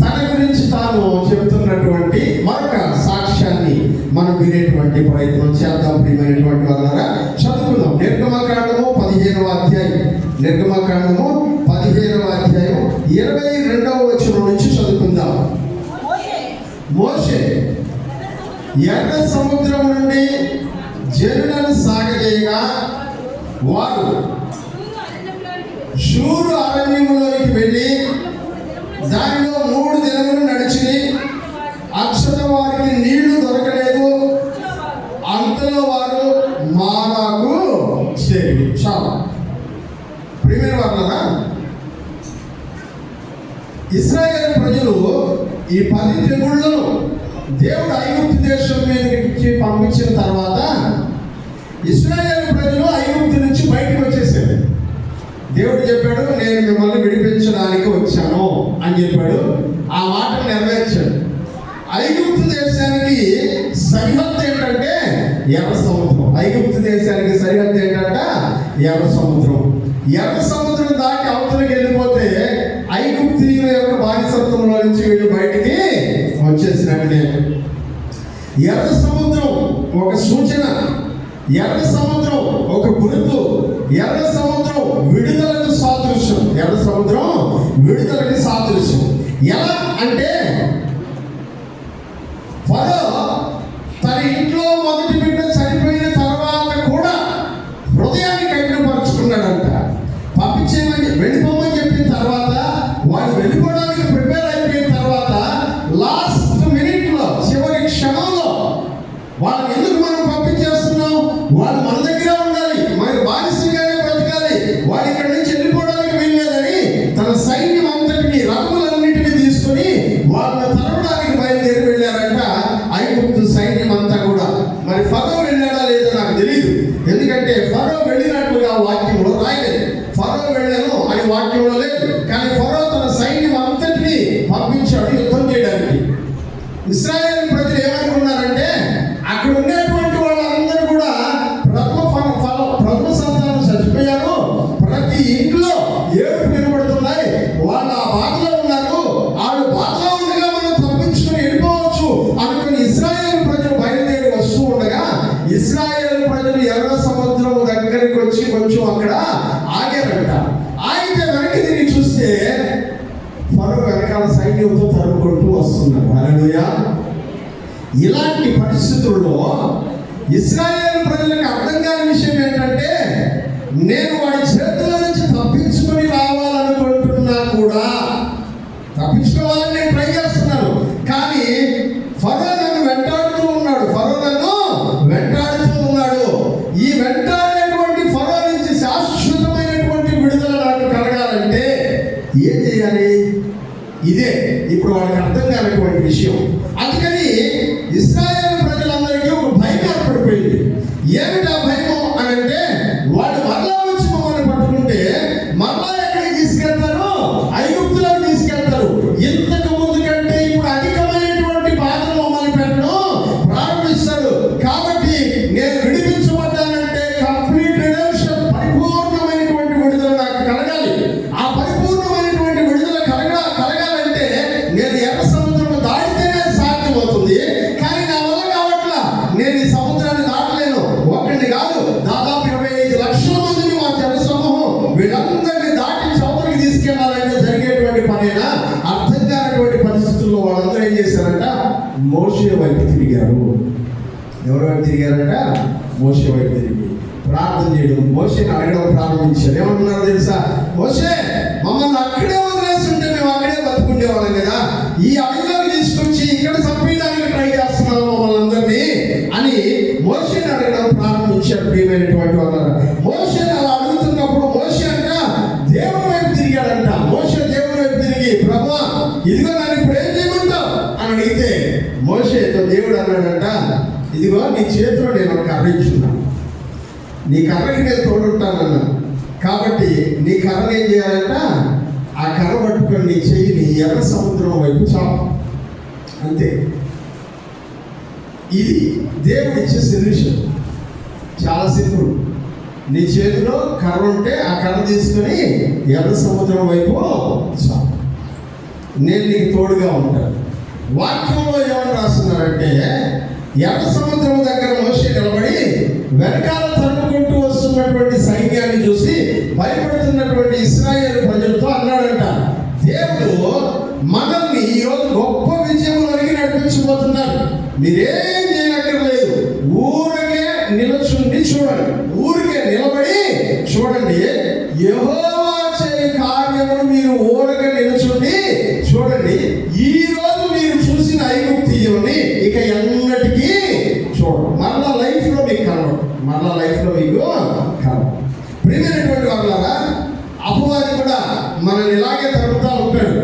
తన గురించి తాను చెబుతున్నటువంటి మరొక సాక్ష్యాన్ని మనం వినేటువంటి ప్రయత్నం చేద్దాం. ప్రియమైనటువంటి వాళ్ళారా, చదువుకుందాం. నిర్గమకాండము 15వ అధ్యాయం, నిర్గమకాండము 15వ అధ్యాయం 22వ వచనం నుంచి చదువుకుందాం. మోషే ఎర్ర సముద్రం నుండి జనులను సాగజేయగా వారు షూరు అరణ్యములోకి వెళ్ళి దానిలో 3 దినములు నడిచి అక్షత వారికి నీళ్లు దొరకలేదు. అంతలో వారు మారాకు చేరి. చాలా ప్రియమైన వాళ్ళరా, ఇశ్రాయేలు ప్రజలు ఈ 10 తెగుళ్ళను దేవుడు ఐగుప్తు దేశం మీదకి పంపించిన తర్వాత ఇశ్రాయేలు ప్రజలు ఐగుప్తు నుంచి బయటకు వచ్చేసారు. దేవుడు చెప్పాడు, నేను మిమ్మల్ని విడిపించడానికి వచ్చాను అని చెప్పాడు. ఆ మాట నెరవేర్చాడు. ఐగుప్తు దేశానికి సరిహద్దు ఏంటంటే ఎర్ర సముద్రం. ఐగుప్తు దేశానికి సరిహద్దు ఏంటంటే ఎర్ర సముద్రం. ఎర్ర సముద్రం దాటి అవతలకి వెళ్ళిపోతే ఐగుప్తీయుల యొక్క బానిసత్వంలో నుంచి వీళ్ళు బయటికి వచ్చేసినట్లే. ఎర్ర సముద్రం ఒక సూచన. ఎర్ర సముద్రం ఒక గుర్తు. ఎర్ర సముద్రం విడుదలకు సాదృశ్యం. ఎర్ర సముద్రం విడుదలకి సాదృశ్యం. ఎలా అంటే ఫరో తన ఇంట్లో మొదటి బిడ్డ చనిపోయిన తర్వాత కూడా హృదయాన్ని కఠినపరుచుకున్నాడంట. పంపించేయమని వెళ్ళిపోమని చెప్పిన తర్వాత వాడు వెళ్ళిపోవడానికి ప్రిపేర్ అయిపోయిన తర్వాత లాస్ట్ మినిట్లో చివరి క్షణంలో వాళ్ళని ఎందుకు మనం పంపించేస్తున్నాం? వాళ్ళు మన దగ్గర ఉండాలి, మరి బానిసగానే బ్రతకాలి, వాడు ఇక్కడ నుంచి వెళ్ళిపోవడానికి వీల్లేదని తన సైన్యం అంతటిని రథములన్నింటినీ తీసుకొని వాళ్ళని తరవడానికి బయలుదేరి వెళ్ళారంట ఐగుప్తు సైన్యం అంతా కూడా. మరి ఫరో వెళ్ళాడా లేదో నాకు తెలియదు, ఎందుకంటే ఫరో వెళ్ళినట్లుగా వాక్యంలో రాయలేదు. ఫరో వెళ్ళాను అని వాక్యంలో లేదు. కానీ ఫరో తన సైన్యం అంతటిని పంపించాడు యుద్ధం చేయడానికి. ఇశ్రాయేలు ప్రజలు ఏమనుకున్నారంటే అక్కడ ఉన్నటువంటి వాళ్ళందరూ కూడా ప్రథమ సంతానం చచ్చిపోయారు, ప్రతి ఇంట్లో ఏడుపు వినబడుతున్నాయి, వాళ్ళు ఆ బాధలో ఉన్నారు, వాళ్ళు బాధలో ఉండగా మనం తప్పించుకొని వెళ్ళిపోవచ్చు అనుకుని ఇశ్రాయేలు ప్రజలు బయలుదేరి వస్తూ ఉండగా ఇశ్రాయేలు ప్రజలు ఎర్ర సముద్రం దగ్గరికి వచ్చి కొంచెం అక్కడ ఆగారంట. ఆగితే వెనక్కి తిరిగి చూస్తే ఫరో వెనకాల సైన్యంతో తరుముకుంటూ వస్తున్నారు. హల్లెలూయా. ఇలాంటి పరిస్థితుల్లో ఇశ్రాయేలు ప్రజలకు అర్థం కాని విషయం ఏంటంటే నేను వాడి చేతుల నుంచి తప్పించుకొని రావాలనుకుంటున్నా కూడా, తప్పించుకోవాలని నేను ట్రై చేస్తున్నాను, కానీ ఫరో నన్ను వెంటాడుతూ ఉన్నాడు. ఈ వెంటాడేటువంటి ఫరో నుంచి శాశ్వతమైనటువంటి విడుదల నాకు కలగాలంటే ఏం చేయాలి? ఇదే ఇప్పుడు వాళ్ళకి అర్థం కానటువంటి విషయం. అందుకని ఇశ్రాయేలు ప్రజలందరికీ ఒక భయం ఏర్పడిపోయింది. ఏమిటా భయం అని అంటే వాళ్ళు మరలా వచ్చి మమ్మల్ని పట్టుకుంటే మరలా ఎక్కడికి తీసుకెళ్తారు? ఐగుప్తులకు తీసుకెళ్తారు. ఇంతకు ముందు కంటే ఇప్పుడు అధికమైనటువంటి బాధలు మమ్మల్ని పెట్టడం ప్రారంభిస్తారు. కాబట్టి నేను విడిపించబడ్డానంటే కంప్లీట్ రిడెంప్షన్, పరిపూర్ణమైనటువంటి విడుదల నాకు కలగాలి. ఆ పరిపూర్ణమైనటువంటి విడుదల కలగాలంటే నేను ఎర్ర సముద్రం దాటితేనే సాధ్యమవుతుంది. కానీ నా వల్ల కావట్లా, నేను ఈ సముద్రాన్ని దాటలేను. ఒకటి కాదు, దాదాపు 25 లక్షల మందిని మా జన సమూహం వీళ్ళందరినీ దాటి చౌదరికి తీసుకెళ్లాలంటే జరిగేటువంటి పనేనా? అర్థం కానటువంటి పరిస్థితుల్లో వాళ్ళందరూ ఏం చేశారంట? మోషే వైపు తిరిగారు. ఎవరి వైపు తిరిగారంట? మోషే వైపు తిరిగి ప్రార్థన చేయడం, మోషేని అడగడం ప్రారంభించారు. ఏమంటున్నారు తెలుసా? మోషే, మమ్మల్ని అక్కడే వదిలేసి ఉంటే మేము అక్కడే బతుకుండేవాళ్ళం కదా, ఈ అడవిలోకి తీసుకొచ్చి ఇక్కడ చంపేయడానికి ట్రై చేస్తున్నాము మమ్మల్ని అందరినీ అని మోషేని అడగడం ప్రారంభించారు. ప్రియమైనటువంటి వాళ్ళ మోషేని అలా అడుగుతున్నప్పుడు మోషే అంట దేవుని వైపు తిరిగాడంట. మోషే దేవుని వైపు తిరిగి, ప్రభువా ఇదిగో నన్ను ఇప్పుడు ఏం చేయమంటావు అని అడిగితే మోషేతో దేవుడు అన్నాడంట, ఇదిగో నీ చేతిలో నేను ఒక కర్ర ఇచ్చున్నాను, నీ కర్రకి నేను తోడుంటానన్నా, కాబట్టి నీ కర్రను ఏం చేయాలంట? ఆ కర్ర పట్టుకొని నీ చెయ్యిని ఎర్ర సముద్రం వైపు చాపు. అంతే. ఇది దేవుడు ఇచ్చే సొల్యూషన్. చాలా సింపుల్. నీ చేతిలో కర్ర ఉంటే ఆ కర్ర తీసుకొని ఎర్ర సముద్రం వైపు చాపు, నేను నీకు తోడుగా ఉంటాను. వాక్యంలో ఏమని రాస్తున్నారంటే ఎర్ర సముద్రం దగ్గర మోషే నిలబడి వెనకాల తరుముకుంటూ వస్తున్నటువంటి సైన్యాన్ని చూసి భయపడుతున్నటువంటి ఇశ్రాయేలు ప్రజలతో అన్నాడంట, దేవుడు మనల్ని ఈరోజు గొప్ప విజయంలోనికి నడిపించబోతున్నారు. మీరేం చేయనక్కర్లేదు, ఊరికే నిలచుండి చూడండి, ఊరికే నిలబడి చూడండి. యెహోవా చేయ కార్యమును మీరు ఊరగా నిలుచుండి చూడండి. ఈ రోజు మీరు చూసిన ఐగుప్తీయుని ఇక ఎన్నటికీ చూడండి. మరలా లైఫ్లో మీకు కనబడు, మరలా లైఫ్లో మీకు కనబడు. ప్రియమైనటువంటి వాళ్ళారా, అపవాది కూడా మనల్ని ఇలాగే తరుగుతూ ఉంటాడు.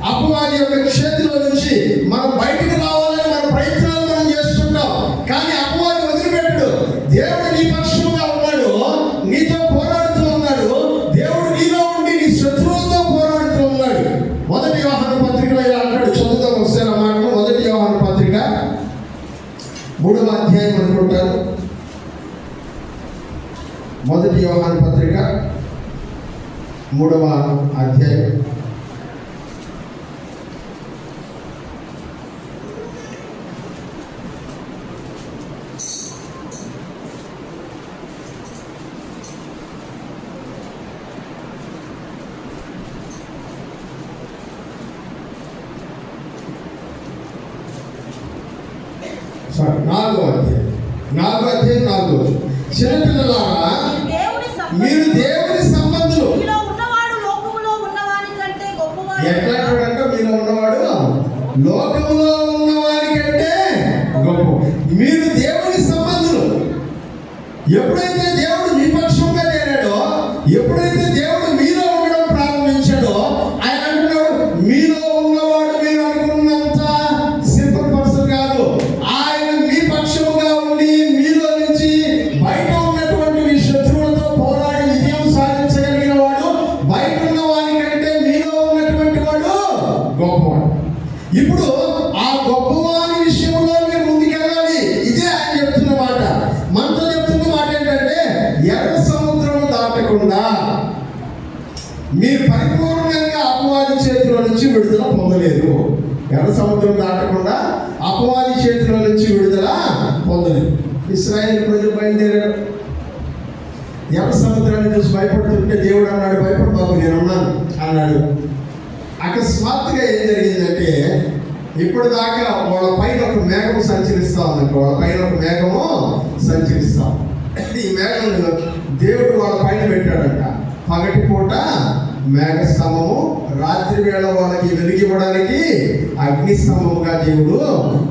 అపవాది యొక్క చేతిలో నుంచి మనం బయటకు రావాలని మన ప్రయత్నాలు మనం చేస్తుంటాం, కానీ అపవాది వదిలిపెట్టడు. దేవుడు నీ పక్షంగా ఉన్నాడు, నీతో పోరాడుతూ ఉన్నాడు. దేవుడు నీలో ఉండి నీ శత్రువులతో పోరాడుతూ ఉన్నాడు. మొదటి యోహాను పత్రికలో ఇలా అంటాడు, చదువుతాం ఒకసారి ఆ మాట. మొదటి యోహాను పత్రిక 3వ అధ్యాయం అనుకుంటారు. మొదటి యోహాను పత్రిక 3వ అధ్యాయం 1 4వ అధ్యాయం 4వ వచనం. చిన్నపిల్లలారా మీరు దేవుని సంబంధులు. ఎట్లా అంటే మీలో ఉన్నవాడు లోకములో ఉన్నవారి కంటే గొప్ప. మీరు దేవుని సంబంధులు. ఎప్పుడైతే దేవుడు నిపక్షంగా చేరాడో, ఎప్పుడైతే దేవుడు మీలో ఉండడం ప్రారంభించాడో, ఆయన అంటున్నాడు మీలో ఉన్నవాడు మీరు అనుకున్నంత సింపుల్ పర్సన్ కాదు. ఆయన మీ పక్షముగా ఉండి మీలో నుంచి బయట ఉన్నటువంటి శత్రువులతో పోరాడి విజయం సాధించగలిగిన వాడు బయట ఉన్న వారి కంటే మీలో ఉన్నటువంటి వాడు గొప్పవాడు. ఇప్పుడు ఆ గొప్పవారి విషయంలో మీరు ముందుకెళ్ళాలి. ఇదే ఆయన చెప్తున్న మాట. మనతో చెప్తున్న మాట ఏంటంటే ఎర్ర సముద్రం దాటకుండా మీరు పరిపూర్ణంగా అపవాది చేతిలో నుంచి విడుదల పొందలేదు. ఎర్ర సముద్రం దాటకుండా అపవాది చేతిలో నుంచి విడుదల పొందలేదు. ఇశ్రాయేలు ప్రజలు బయలుదేరారు. ఎర్ర సముద్రాన్ని చూసి భయపడుతుంటే దేవుడు అన్నాడు, భయపడు బాబు నేనున్నాను అన్నాడు. అకస్మాత్తుగా ఏం జరిగిందంటే, ఇప్పుడు దాకా వాళ్ళ పైన ఒక మేఘము సంచరిస్తా ఉందంట. వాళ్ళ పైన ఒక మేఘము సంచరిస్తాం. ఈ మేఘం దేవుడు వాళ్ళ పైన పెట్టాడంట. పగటి పూట మేఘస్తంభము, రాత్రి వేళ వాళ్ళకి వెలిగివ్వడానికి అగ్ని స్తంభముగా దేవుడు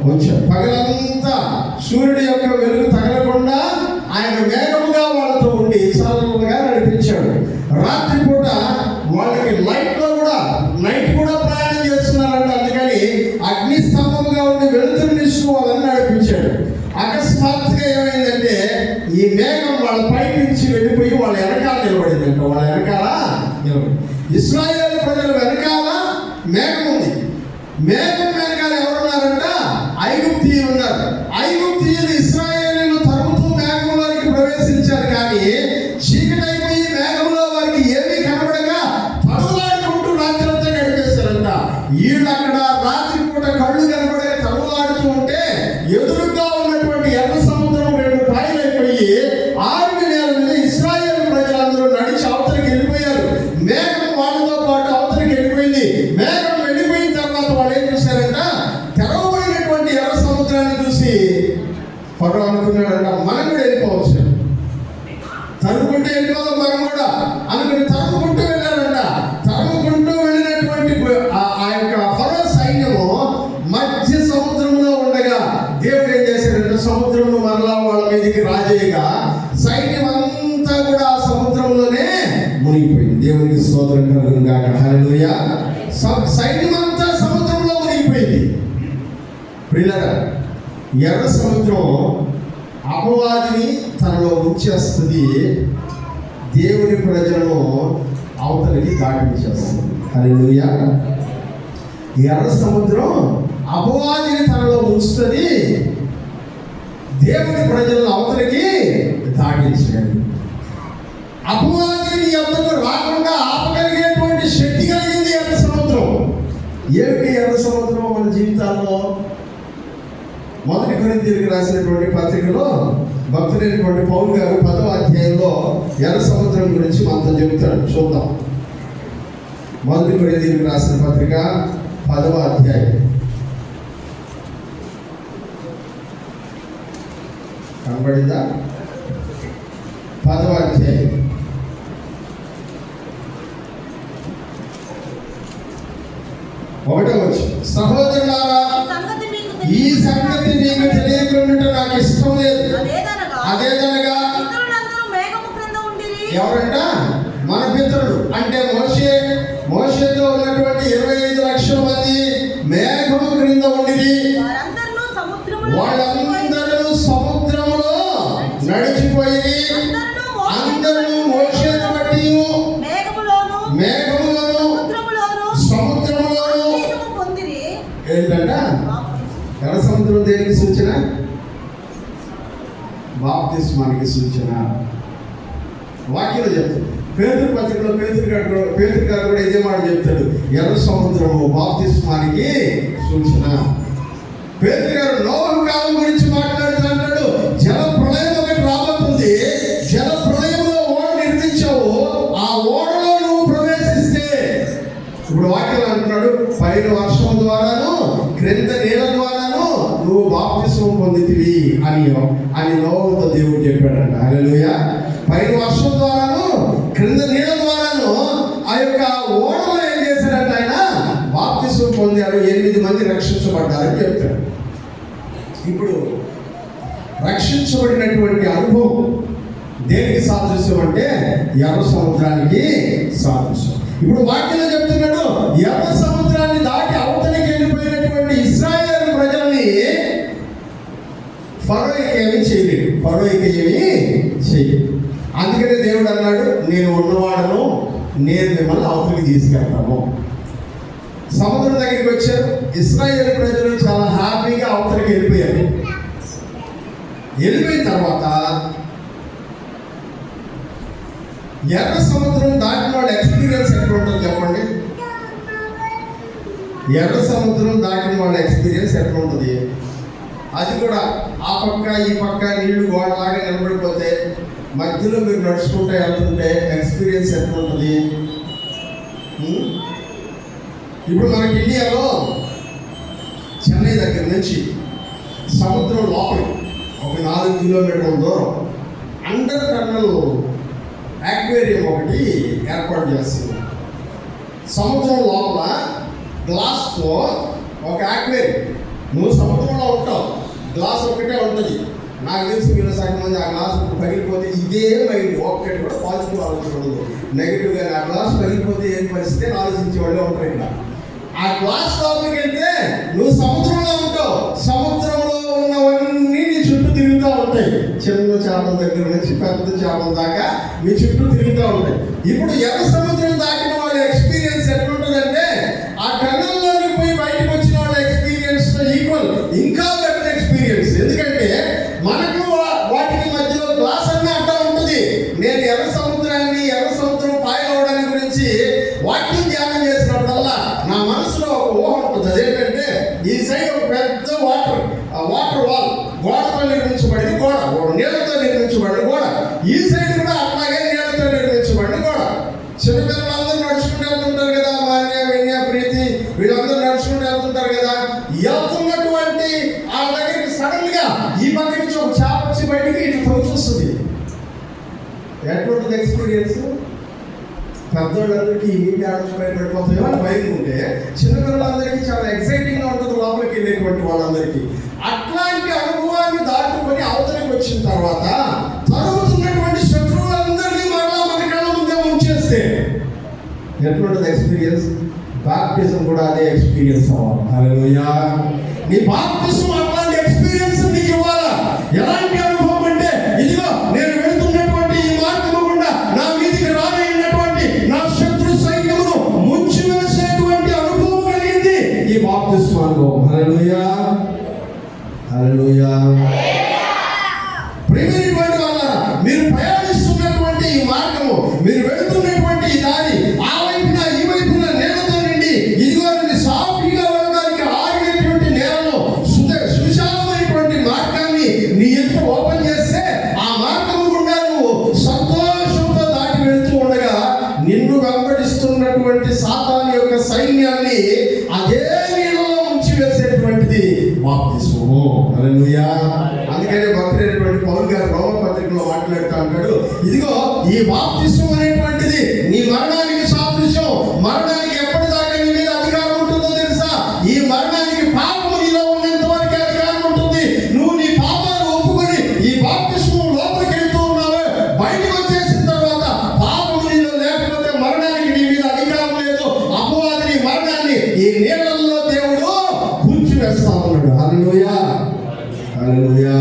వచ్చాడు. పగలంతా సూర్యుడి యొక్క వెలుగు తగలకుండా ఆయన మేఘముగా వాళ్ళతో ఉండి చల్లగా నడిపించాడు. రాత్రి పూట వాళ్ళకి నైట్ కూడా ప్రయాణం చేస్తున్నారంట. అందుకని అగ్ని స్తంభముగా ఉండి వెలుతురునిస్తూ వాళ్ళని నడిపించాడు. అకస్మాత్తుగా ఏమైందంటే ఈ మేఘం వాళ్ళ పై నుంచి వెళ్ళిపోయి వాళ్ళ వెనకాల నిలబడిందంట. వాళ్ళ వెనకాల నిలబడి ఇశ్రాయేలు ప్రజల వెనకాల మేఘం ఉంది. మేఘం వెనకాల ఎవరున్నారంట? ఐగుప్తీయులు ఉన్నారు. ఐగుప్తీయులు ఇశ్రాయేలీయులు తరుముతూ మేఘంలోకి ప్రవేశించారు. కానీ చీకటైపోయి మేఘంలో వారికి ఏమీ కనబడక తడులాడుకుంటూ రాత్రంతా గడిపేశారంట. వీళ్ళు అక్కడ రాత్రి పూట కళ్ళు కనబడే తడులాడుతూ ఉంటే ఎదురుగా ఉన్నటువంటి ఎర్ర సముద్రం 2 పాయలైపోయి ఆరు నేల మీద ఇశ్రాయేలు ప్రజలందరూ నడిచి అవతలికి వెళ్ళిపోయారు. మేఘం వాళ్ళతో పాటు అవతలికి వెళ్ళిపోయింది. మేఘం వెళ్ళిపోయిన తర్వాత వాళ్ళు ఏం చూశారంట? తెరవబడినటువంటి ఎర్ర సముద్రాన్ని చూసి ఫరో అనుకున్నాడంట, మనం కూడా వెళ్ళిపోవచ్చు, తరుముకుంటూ వెళ్ళిపోదాం మనం కూడా అనుకుని తరుముకుంటూ వెళ్ళారంట. తరుముకుంటూ వెళ్ళినటువంటి ఆ యొక్క ఫరో సైన్యము మధ్య సముద్రంలో ఉండగా దేవుడు ఏం చేశాడంటే సముద్రంలో మరలా వాళ్ళ మీదకి రాజేయగా సైన్యం అంతా కూడా ఆ సముద్రంలోనే మునిగిపోయింది. దేవునికి స్తోత్రం కలుగును గాక. హల్లెలూయా. సైన్యం అంతా సముద్రంలో మునిగిపోయింది. ప్రియులారా, ఎర్ర సముద్రం అపవాదిని తనలో ఉంచేస్తుంది, దేవుని ప్రజలను అవతలికి దాటించేస్తుంది. హల్లెలూయా. ఎర్ర సముద్రం అపవాదిని తనలో ఉంచుతుంది, దేవుని ప్రజలను అవతలికి దాటించగలిగింది. అపవాదిని ఎంతకు రాకుండా ఆపగలిగేటువంటి శక్తి కలిగింది ఎర్ర సముద్రం. ఏమిటి ఎర్ర సముద్రం మన జీవితాల్లో? 1 కొరింథీయులకు రాసినటువంటి పత్రికలో భక్తులైనటువంటి పౌలు గారు 10వ అధ్యాయంలో ఎర్ర సముద్రం గురించి మనతో చెబుతాడు. చూద్దాం. 1 కొరింథీయులకు రాసిన పత్రిక 10వ అధ్యాయం. కనబడిందా? 10వ అధ్యాయం 1వ వచనం. సహోదరులారా, ఈ సంగతి నీకు తెలియకుండా నాకు ఇష్టం లేదు. అదేదనగా ఎవరంట? మన పితరులు అంటే మోషేతో ఉన్నటువంటి 25 లక్షల మంది మేఘము క్రింద ఉండిరి. వాళ్ళందరూ సముద్రములో నడిచిపోయి అందరూ మోషేను బట్టి మేఘములోను సముద్రములోను ఏంటంట? ఎర్ర సముద్రం దేనికి సూచన? బాప్తిస్మానికి సూచన. వాక్యంలో చెప్తాడు. పేతురు పత్రికలో పేతురు గారు కూడా ఇదే మాట చెప్తాడు. ఎర్ర సముద్రము బాప్తిస్మానికి సూచన. పేతురు గారు నోవహు కాలం గురించి మాట్లాడుతున్నాడు. జల ప్రళయం ఒకటి రాబోతుంది. జల ప్రళయంలో ఓడ నిర్మించావు. ఆ ఓడలో నువ్వు ప్రవేశిస్తే, ఇప్పుడు వాక్యం అంటున్నాడు, పైన వర్షం ద్వారాను క్రింద నీళ్ళ ద్వారాను నువ్వు బాప్తిస్మం పొందితివి. భాగ్యం అని నోవాహుతో దేవుడు చెప్పాడంట. హల్లెలూయా. పైన వర్షం ద్వారాను క్రింద నీళ్ళ ద్వారాను ఆ యొక్క ఓడలో ఏం చేశాడంటే ఆయన బాప్తిస్మం పొందారు. 8 మంది రక్షించబడ్డారని చెప్తాడు. ఇప్పుడు రక్షించబడినటువంటి అనుభవం దేనికి సాదృశ్యం అంటే ఎర్ర సముద్రానికి సాదృశ్యం. ఇప్పుడు వాక్యంలో చెప్తున్నాడు, ఎర్ర సముద్రాన్ని దాటి అవతలికి వెళ్ళిపోయినటువంటి ఇశ్రాయేలు ప్రజల్ని ఫరో ఏమీ చేయలేడు. ఫరో ఏమీ చేయలేదు. అందుకనే దేవుడు అన్నాడు, నేను ఉన్నవాడను, నేను మిమ్మల్ని అవతలికి తీసుకెళ్తాను. సముద్రం దగ్గరికి వచ్చారు. ఇశ్రాయేలు ప్రజలు చాలా హ్యాపీగా అవతలికి వెళ్ళిపోయారు. వెళ్ళిపోయిన తర్వాత ఎర్ర సముద్రం దాటిన వాళ్ళ ఎక్స్పీరియన్స్ ఎట్లా ఉంటుందో చెప్పండి. ఎర్ర సముద్రం దాటిన వాళ్ళ ఎక్స్పీరియన్స్ ఎట్లా ఉంటుంది? అది కూడా ఆ పక్క ఈ పక్క నీళ్లు గోడలాగా నిలబడిపోతే మధ్యలో మీరు నడుచుకుంటూ వెళ్తుంటే ఎక్స్పీరియన్స్ ఎట్లా ఉంటుంది? ఇప్పుడు మనకి ఇండియాలో చెన్నై దగ్గర నుంచి సముద్రం లోపలి ఒక 4 కిలోమీటర్ల దూరం అండర్ టన్నల్ యాక్వేరియం ఒకటి ఏర్పాటు చేస్తుంది. సముద్రం లోపల గ్లాస్తో ఒక యాక్వేరియం. నువ్వు సముద్రంలో ఉంటావు, గ్లాస్ ఒకటే ఉంటుంది. నాకు తెలిసి మీరు సగం మంది ఆ గ్లాస్ పగిలిపోతే ఇదే మైండ్ ఒక్కటి కూడా పాజిటివ్ ఆలోచన ఉండదు, నెగిటివ్గా. ఆ గ్లాస్ పగిలిపోతే ఏం పరిస్థితి ఆలోచించే వాళ్ళే ఉంటారు. ఇక్కడ ఆ గ్లాస్ లోపలికి వెళ్తే నువ్వు సముద్రంలో ఉంటావు. సముద్రంలో ఉన్నవన్నీ నీ చుట్టూ తిరుగుతూ ఉంటాయి. చిన్న చేపల దగ్గర నుంచి పెద్ద చేపల దాకా మీ చుట్టూ తిరుగుతూ ఉంటాయి. ఇప్పుడు ఎర్ర సముద్రం దాటిన వాళ్ళ ఎక్స్పీరియన్స్ ఎట్లుంటుందంటే ఆ టన్నల్లోకి పోయి బయటకు వచ్చిన వాళ్ళ ఎక్స్పీరియన్స్ ఈక్వల్, ఇంకా బెటర్ ఎక్స్పీరియన్స్. ఎందుకంటే మనకు వాటికి మధ్యలో గ్లాస్ అన్నీ అడ్డా ఉంటుంది. నేను ఎర్ర సముద్రం పాయలవడానికి గురించి వాటిని ధ్యానం చేసినప్పుడల్లా నా మనసులో ఒక ఊహ ఉంటుంది. అదేంటంటే ఈ సైడ్ ఒక పెద్ద వాటర్ వాల్, గోడతో నిర్మించబడింది గోడ, నీళ్లతో నిర్మించబడిన గోడ. ఈ సైడ్ కూడా అట్లాగే నీళ్లతో నిర్మించబడిన గోడ. చిన్నపిల్లలందరూ నడుచుకుంటూ వెళ్తుంటారు కదా, మాన్య విన్య ప్రీతి వీళ్ళందరూ నడుచుకుంటూ వెళ్తుంటారు కదా. వెళ్తున్నటువంటి ఆ దగ్గరికి సడన్ గా ఈ పక్క నుంచి ఒక చేప వచ్చి బయటికి ఇట్లా తోచొస్తుంది. ఎటువంటి ఎక్స్పీరియన్స్? పెద్దోళ్ళందరికీ ఈ నీటి ఆడచి బయటపడిపోతాయో అని భయం ఉంటే, చిన్నపిల్లలందరికీ చాలా ఎక్సైటింగ్గా ఉంటుంది లోపలికి వెళ్ళేటువంటి వాళ్ళందరికీ. అట్లాంటి అనుభవాన్ని దాటుకొని అవతలికి వచ్చిన తర్వాత తరుగుతున్నటువంటి శత్రువులందరినీ మరలా మన కళ్ళ ముందే ఉంచేస్తే ఎటువంటి ఎక్స్పీరియన్స్? బాప్టిజం కూడా అదే ఎక్స్పీరియన్స్ అవ్వాలి. హల్లెలూయా. నీ బాప్టిజం అట్లాంటి ఎక్స్పీరియన్స్ నీకు ఇవ్వాలా? ఎలాంటి అనుభవం అంటే, ఇదిగో నేను వెళ్తున్నటువంటి ఈ మార్గము గుండా నా మీదికి రానైనటువంటి నా శత్రు సైన్యమును ముంచి వేసేటువంటి అనుభవం కలిగింది ఈ బాప్తిస్మ అనుభవం. హల్లెలూయా, హల్లెలూయా. ప్రియమైనటువంటి వాళ్ళారా, మీరు ప్రయాణిస్తున్నటువంటి ఈ మార్గము, మీరు వెళుతున్నటువంటి ఈ దారి, ఆ వైపున ఈ వైపున నేలతో నిండి ఇదిగో సాఫీగా వెళ్ళడానికి ఆగినటువంటి నేలలో సువిశాలమైనటువంటి మార్గాన్ని నీ ఎదుట ఓపెన్ చేస్తే ఆ మార్గము గుండా నువ్వు సంతోషంతో దాటి వెళ్తూ ఉండగా నిన్ను వెంబడిస్తున్నటువంటి సాతాను యొక్క సైన్యాన్ని అదే నీళ్ళలో ఉంచి వేసేటువంటిది బాప్తిస్మము. హల్లెలూయా. అందుకనే భక్తుడైనటువంటి పౌలు గారు రోమ పత్రికలో మాట్లాడుతూ అంటాడు, ఇదిగో ఈ బాప్తిస్మం అనేటువంటిది నీ మరణానికి సాదృశ్యం. మరణానికి ఎప్పటిదాకా నీ మీద అధికారం ఉంటుందో తెలుసా? ఈ మరణానికి పాపము నీలో ఉన్నంత వరకు అధికారం ఉంటుంది. నువ్వు నీ పాపాన్ని ఒప్పుకొని ఈ బాప్తిస్మం లోపలికి వెళ్తూ ఉన్నావే, బయటకు వచ్చేసిన తర్వాత పాపము నీలో లేకపోతే మరణానికి నీ మీద అధికారం లేదు. అపవాది నీ మరణాన్ని ఈ నీళ్ళల్లో దేవుడు కూర్చి వేస్తా ఉన్నాడు. హల్లెలూయా, హల్లెలూయా.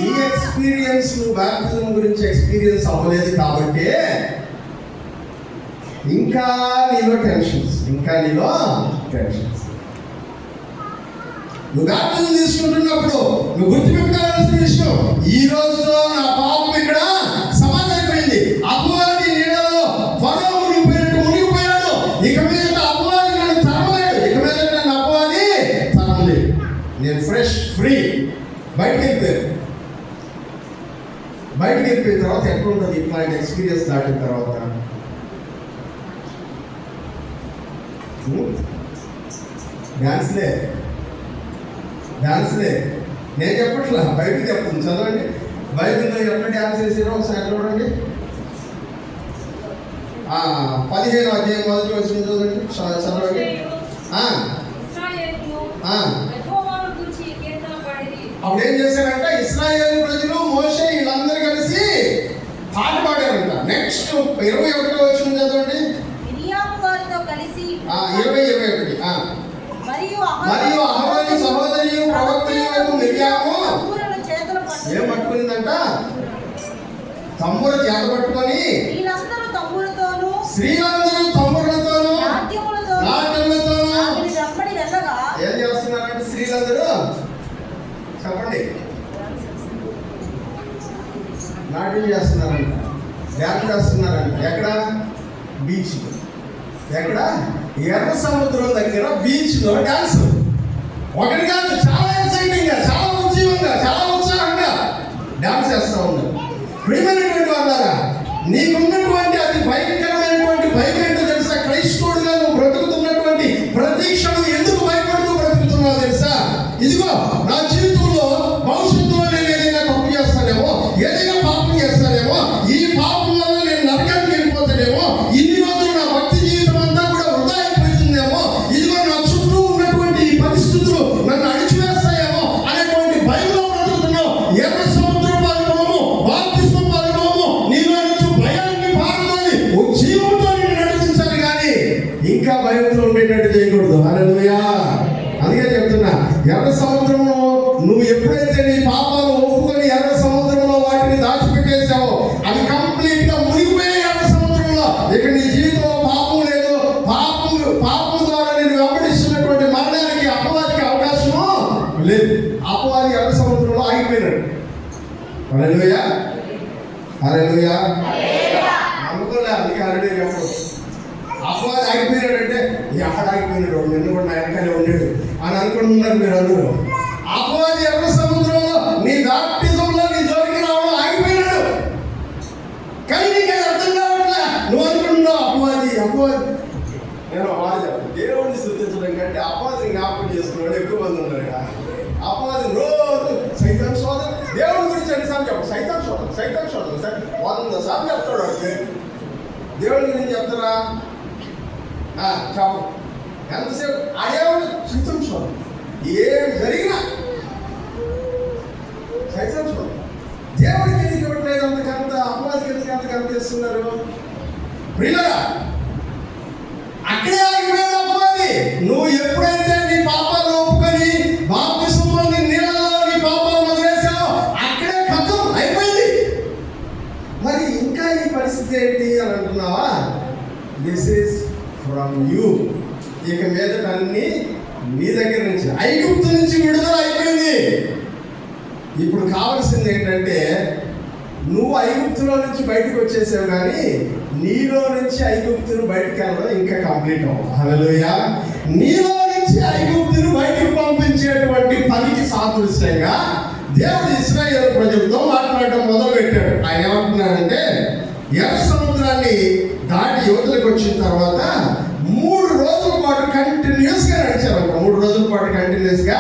ఈ ఎక్స్పీరియన్స్ నువ్వు బాప్టిజం గురించి ఎక్స్పీరియన్స్ అవ్వలేదు కాబట్టి ఇంకా నీలో టెన్షన్స్. నువ్వు బాప్టిజం తీసుకుంటున్నప్పుడు నువ్వు గుర్తుపెట్టుకోవాల్సిన విషయం, ఈ రోజుతో నా పాపం ఇక్కడ సమాధైపోయింది. అపవాది నీళ్ళలో ఫరో మునిగిపోయాడు. ఇక మీద అపవాది నన్ను తరమలేడు. ఇక మీద నన్ను అపవాది తరమలేడు. నేను ఫ్రెష్, ఫ్రీ. బయటికి వెళ్ళిపోయిన తర్వాత ఎక్కడ ఉంటుంది ఇట్లాంటి ఎక్స్పీరియన్స్ దాటిన తర్వాత? డాన్స్లే నేను చెప్పట్లా, బైబిల్ చెప్తుంది, చదవండి. బైబిల్లో ఎట్లా డ్యాన్స్ చేసారో ఒకసారి చూడండి. 15వ అధ్యాయం మొదటి వచ్చిన చదవండి, చదవండి. అప్పుడు ఏం చేశారంట, ఇశ్రాయేలు ప్రజలు, మోషే వీళ్ళందరూ కలిసి పాట పాడారంట. నెక్స్ట్ 21వ వచ్చిన చదవండి. 20-21. మరియు అహరోను సహోదరి ప్రవక్తయు మిర్యాము ఏం పట్టుకునిందంట, తమ్ముడు చేత పట్టుకొని స్త్రీలందరూ తమ్ములతోనూ నాట్యములతోనూ ఏం చేస్తున్నారంటే, స్త్రీలందరూ చెప్పండి, నాట్యం చేస్తున్నారంట, డ్యాన్స్ చేస్తున్నారంట. ఎక్కడ? బీచ్. ఎక్కడ? ఎర్ర సముద్రం దగ్గర బీచ్ లో డాన్స్. ఒకటి కాదు, చాలా ఎక్సైటింగ్ గా, చాలా ఉజ్జీవంగా, చాలా ఉత్సాహంగా డాన్స్ చేస్తూ ఉన్నారు. ప్రియమైనటువంటి వాళ్ళారా, నీకున్నటువంటి అతి భయంకరమైనటువంటి భయం ఏంటో తెలుసా? క్రైస్తవుడిగా నువ్వు బ్రతుకుతున్నటువంటి ప్రతి క్షణం ఎందుకు భయపడుతూ బ్రతుకుతున్నావు తెలుసా? ఇదిగో నా జీవితంలో భవిష్యత్తులో నేను ఏదైనా తప్పు చేస్తానేమో, ఏదైనా పాపం చేస్తానేమో, ఈ పాపం వల్ల నేను నరకానికి వెళ్ళిపోతానేమో, ఇన్ని రోజులు నా భక్తి జీవితం అంతా కూడా వృధా అయిపోతుందేమో, ఇదిగో నా చుట్టూ ఉన్నటువంటి ఈ పరిస్థితులు నన్ను అణిచివేస్తాయేమో అనేటువంటి భయంలో బ్రతుకుతున్నావు. ఎర్ర సముద్రం పాల్గొనము, బాప్తిస్మం పాల్గొనము, నీలో నుంచి భయాన్ని పాల్గొని జీవంతో నిన్ను నడిపించాలి, కానీ ఇంకా భయంతో ఉండేటట్టు చేయకూడదు. హల్లెలూయా. అందుకే చెప్తున్నా, ఎర్ర సముద్రంలో నువ్వు ఎప్పుడైతే నీ పాపాలు ఒప్పుకొని ఎర్ర సముద్రంలో వాటిని దాచిపెట్టేసావో, అవి కంప్లీట్ గా మునిగిపోయే ఎర్ర సముద్రంలో. ఇక నీ జీవితంలో పాపం లేదు. పాపం ద్వారా నేను వెంబడిస్తున్నటువంటి మరణానికి, అపవాదికి అవకాశము లేదు. అపవాది ఎర్ర సముద్రంలో ఆగిపోయినాడు. హల్లెలూయా, హల్లెలూయా. నమ్మకంలే, అందుకే హల్లెలూయా చెప్పు. అపవాది ఆగిపోయినాడంటే ఎక్కడ ఆగిపోయినాడు, నిన్ను కూడా నా వెనకాలే ఉన్నాడు అని అనుకుంటున్నారు మీరు అందరూ. అపవాది ఎర్ర సముద్రంలో నీ బాప్టిజంలో నీ జోలికి రావడం ఆగిపోయినాడు, కానీ నీకు అది అర్థం కావట్లే. నువ్వు అనుకుంటున్నావు అపవాది. నేను అపవాది దేవుడిని స్తుతించడం కంటే అపవాదిని జ్ఞాపకం చేసుకున్నాడు ఎక్కువ మంది ఉన్నారు కదా. అపవాది రోజు సైతాన్ సోదరు, దేవుడి గురించి ఎన్నిసార్లు చెప్పు, సైతాన్ సోదరు 100 సార్లు చెప్తాడు. దేవుడి గురించి చెప్తారా? చెప్పు. ఎంతసేపు అదేవాడు సైతం చూడండి, ఏం జరిగినా సైతం చూడండి. దేవుడికి ఎందుకు ఇవ్వట్లేదు అంతకంత, అపవాదికి ఎందుకు అంతకంత ఇస్తున్నారు? ప్రియులరా, అక్కడే ఆగిపోయాడు అపవాది. నువ్వు ఎప్పుడైతే నీ పాపాలు ఒప్పుకొని బాప్తిస్మం నీళ్ళలో నీ పాపాలు వదిలేసావో అక్కడే ఖతం అయిపోయింది. మరి ఇంకా ఈ పరిస్థితి ఏంటి అని అంటున్నావా? This is from you. ఇక మీదట అన్ని నీ దగ్గర నుంచి, ఐగుప్తు నుంచి విడుదల అయిపోయింది. ఇప్పుడు కావాల్సింది ఏంటంటే, నువ్వు ఐగుప్తులో నుంచి బయటకు వచ్చేసావు, కానీ నీలో నుంచి ఐగుప్తును బయటకు వెళ్ళడం ఇంకా కంప్లీట్ అవ్వదు. హల్లెలూయా. నీలో నుంచి ఐగుప్తును బయటకు పంపించేటువంటి పనికి సాదృశ్యంగా దేవుడు ఇశ్రాయేలు ప్రజలతో మాట్లాడటం మొదలు పెట్టాడు. ఆయన ఏమంటున్నాడంటే, ఎర్ర సముద్రాన్ని దాటి యువతలకు వచ్చిన తర్వాత 3 రోజుల పాటు కంటిన్యూస్ గా నడిచారు. 3 రోజుల పాటు కంటిన్యూస్ గా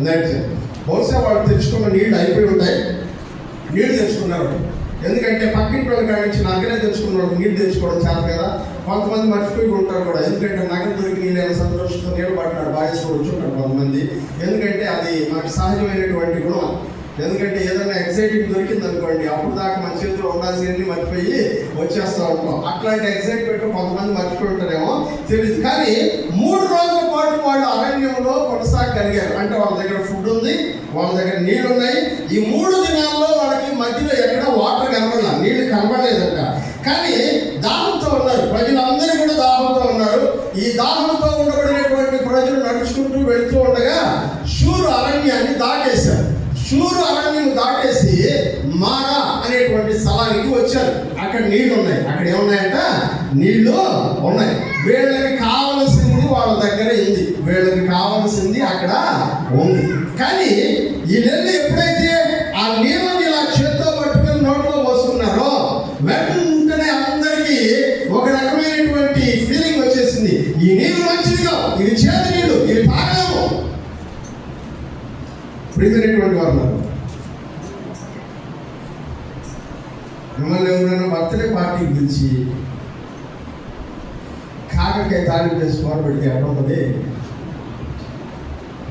నడిచారు. బహుశా వాళ్ళు తెచ్చుకున్న నీళ్లు అయిపోయి ఉంటాయి. నీళ్లు తెచ్చుకున్నారు, ఎందుకంటే పక్కింటి వాళ్ళ కాడి నుంచి నగరే తెచ్చుకున్నారు. నీళ్లు తెచ్చుకోవడం చాలా కదా. కొంతమంది మర్చిపోయి ఉంటారు కూడా, ఎందుకంటే నగరం దొరికి నీళ్ళు సంతోషంతో నీళ్ళు పట్టినాడు బాగా వచ్చుంటారు కొంతమంది. ఎందుకంటే అది మనకు సహజమైనటువంటి గుణం. ఎందుకంటే ఏదైనా ఎగ్జైటింగ్ దొరికింది అనుకోండి, అప్పుడు దాకా మన చేతిలో ఉండాల్సింది మర్చిపోయి వచ్చేస్తూ ఉంటాం. అట్లాంటి ఎగ్జైట్మెంట్ కొంతమంది మర్చిపోయి ఉంటారేమో తెలియదు. కానీ 3 రోజుల పాటు వాళ్ళు అరణ్యంలో కొనసాగలిగారు. అంటే వాళ్ళ దగ్గర ఫుడ్ ఉంది, వాళ్ళ దగ్గర నీళ్ళు ఉన్నాయి. ఈ 3 దినాల్లో వాళ్ళకి మధ్యలో ఎక్కడ వాటర్ కనబడలా, నీళ్లు కనబడలేదంట. కానీ దాహంతో ఉన్నారు, ప్రజలందరూ కూడా దాహంతో ఉన్నారు. ఈ దాహంతో ఉండబడినటువంటి ప్రజలు నడుచుకుంటూ వెళ్తూ ఉండగా షూరు అరణ్యాన్ని దాటేశారు. షూరు అరణ్యం దాటేసి మారా అనేటువంటి స్థలానికి వచ్చారు. అక్కడ నీళ్లు ఉన్నాయి. అక్కడ ఏమున్నాయంట? నీళ్లు ఉన్నాయి. వీళ్ళకి కావలసింది వాళ్ళ దగ్గర ఉంది, వీళ్ళకి కావలసింది అక్కడ ఉంది. కానీ ఈ నెల ఎప్పుడైతే ఆ నీళ్ళని ఇలా చేత్తో పట్టుకొని నోట్లో పోసుకున్నారో వెంటనే అందరికీ ఒక రకమైనటువంటి ఫీలింగ్ వచ్చేసింది. ఈ నీళ్ళు మంచిదిగా, ఇది చేతి నీళ్ళు, ఇది తాగలేము. ప్రియమైనటువంటి వారు, మిమ్మల్ని ఎవరైనా బర్త్డే పార్టీకి పిలిచి కాకరకాయ తాళింపు వేసి పెడితే ఎక్కడ ఉంటుంది?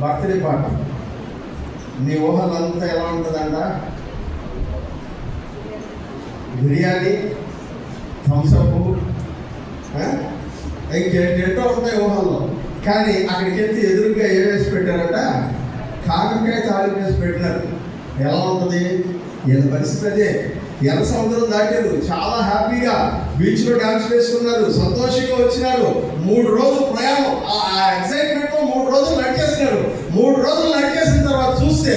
బర్త్డే పార్టీ నీ ఊహలంతా ఎలా ఉంటుందంట? బిర్యానీ, థమ్సప్, ఇంకేంటో ఉంటాయి ఊహల్లో. కానీ అక్కడికి వెళ్తే ఎదురుగా ఏం వేసి పెట్టారట? కాకరకాయ తాళింపు వేసి పెట్టినారు. ఎలా ఉంటుంది? వీళ్ళ పరిస్థితి అదే. ఎర్ర సముద్రం దాటారు, చాలా హ్యాపీగా బీచ్లో డాన్స్ వేసుకున్నారు, సంతోషంగా వచ్చినారు. 3 రోజులు ప్రయాణం, ఆ ఎక్సైట్మెంట్లో 3 రోజులు నడిచేసినారు. 3 రోజులు నడిచేసిన తర్వాత చూస్తే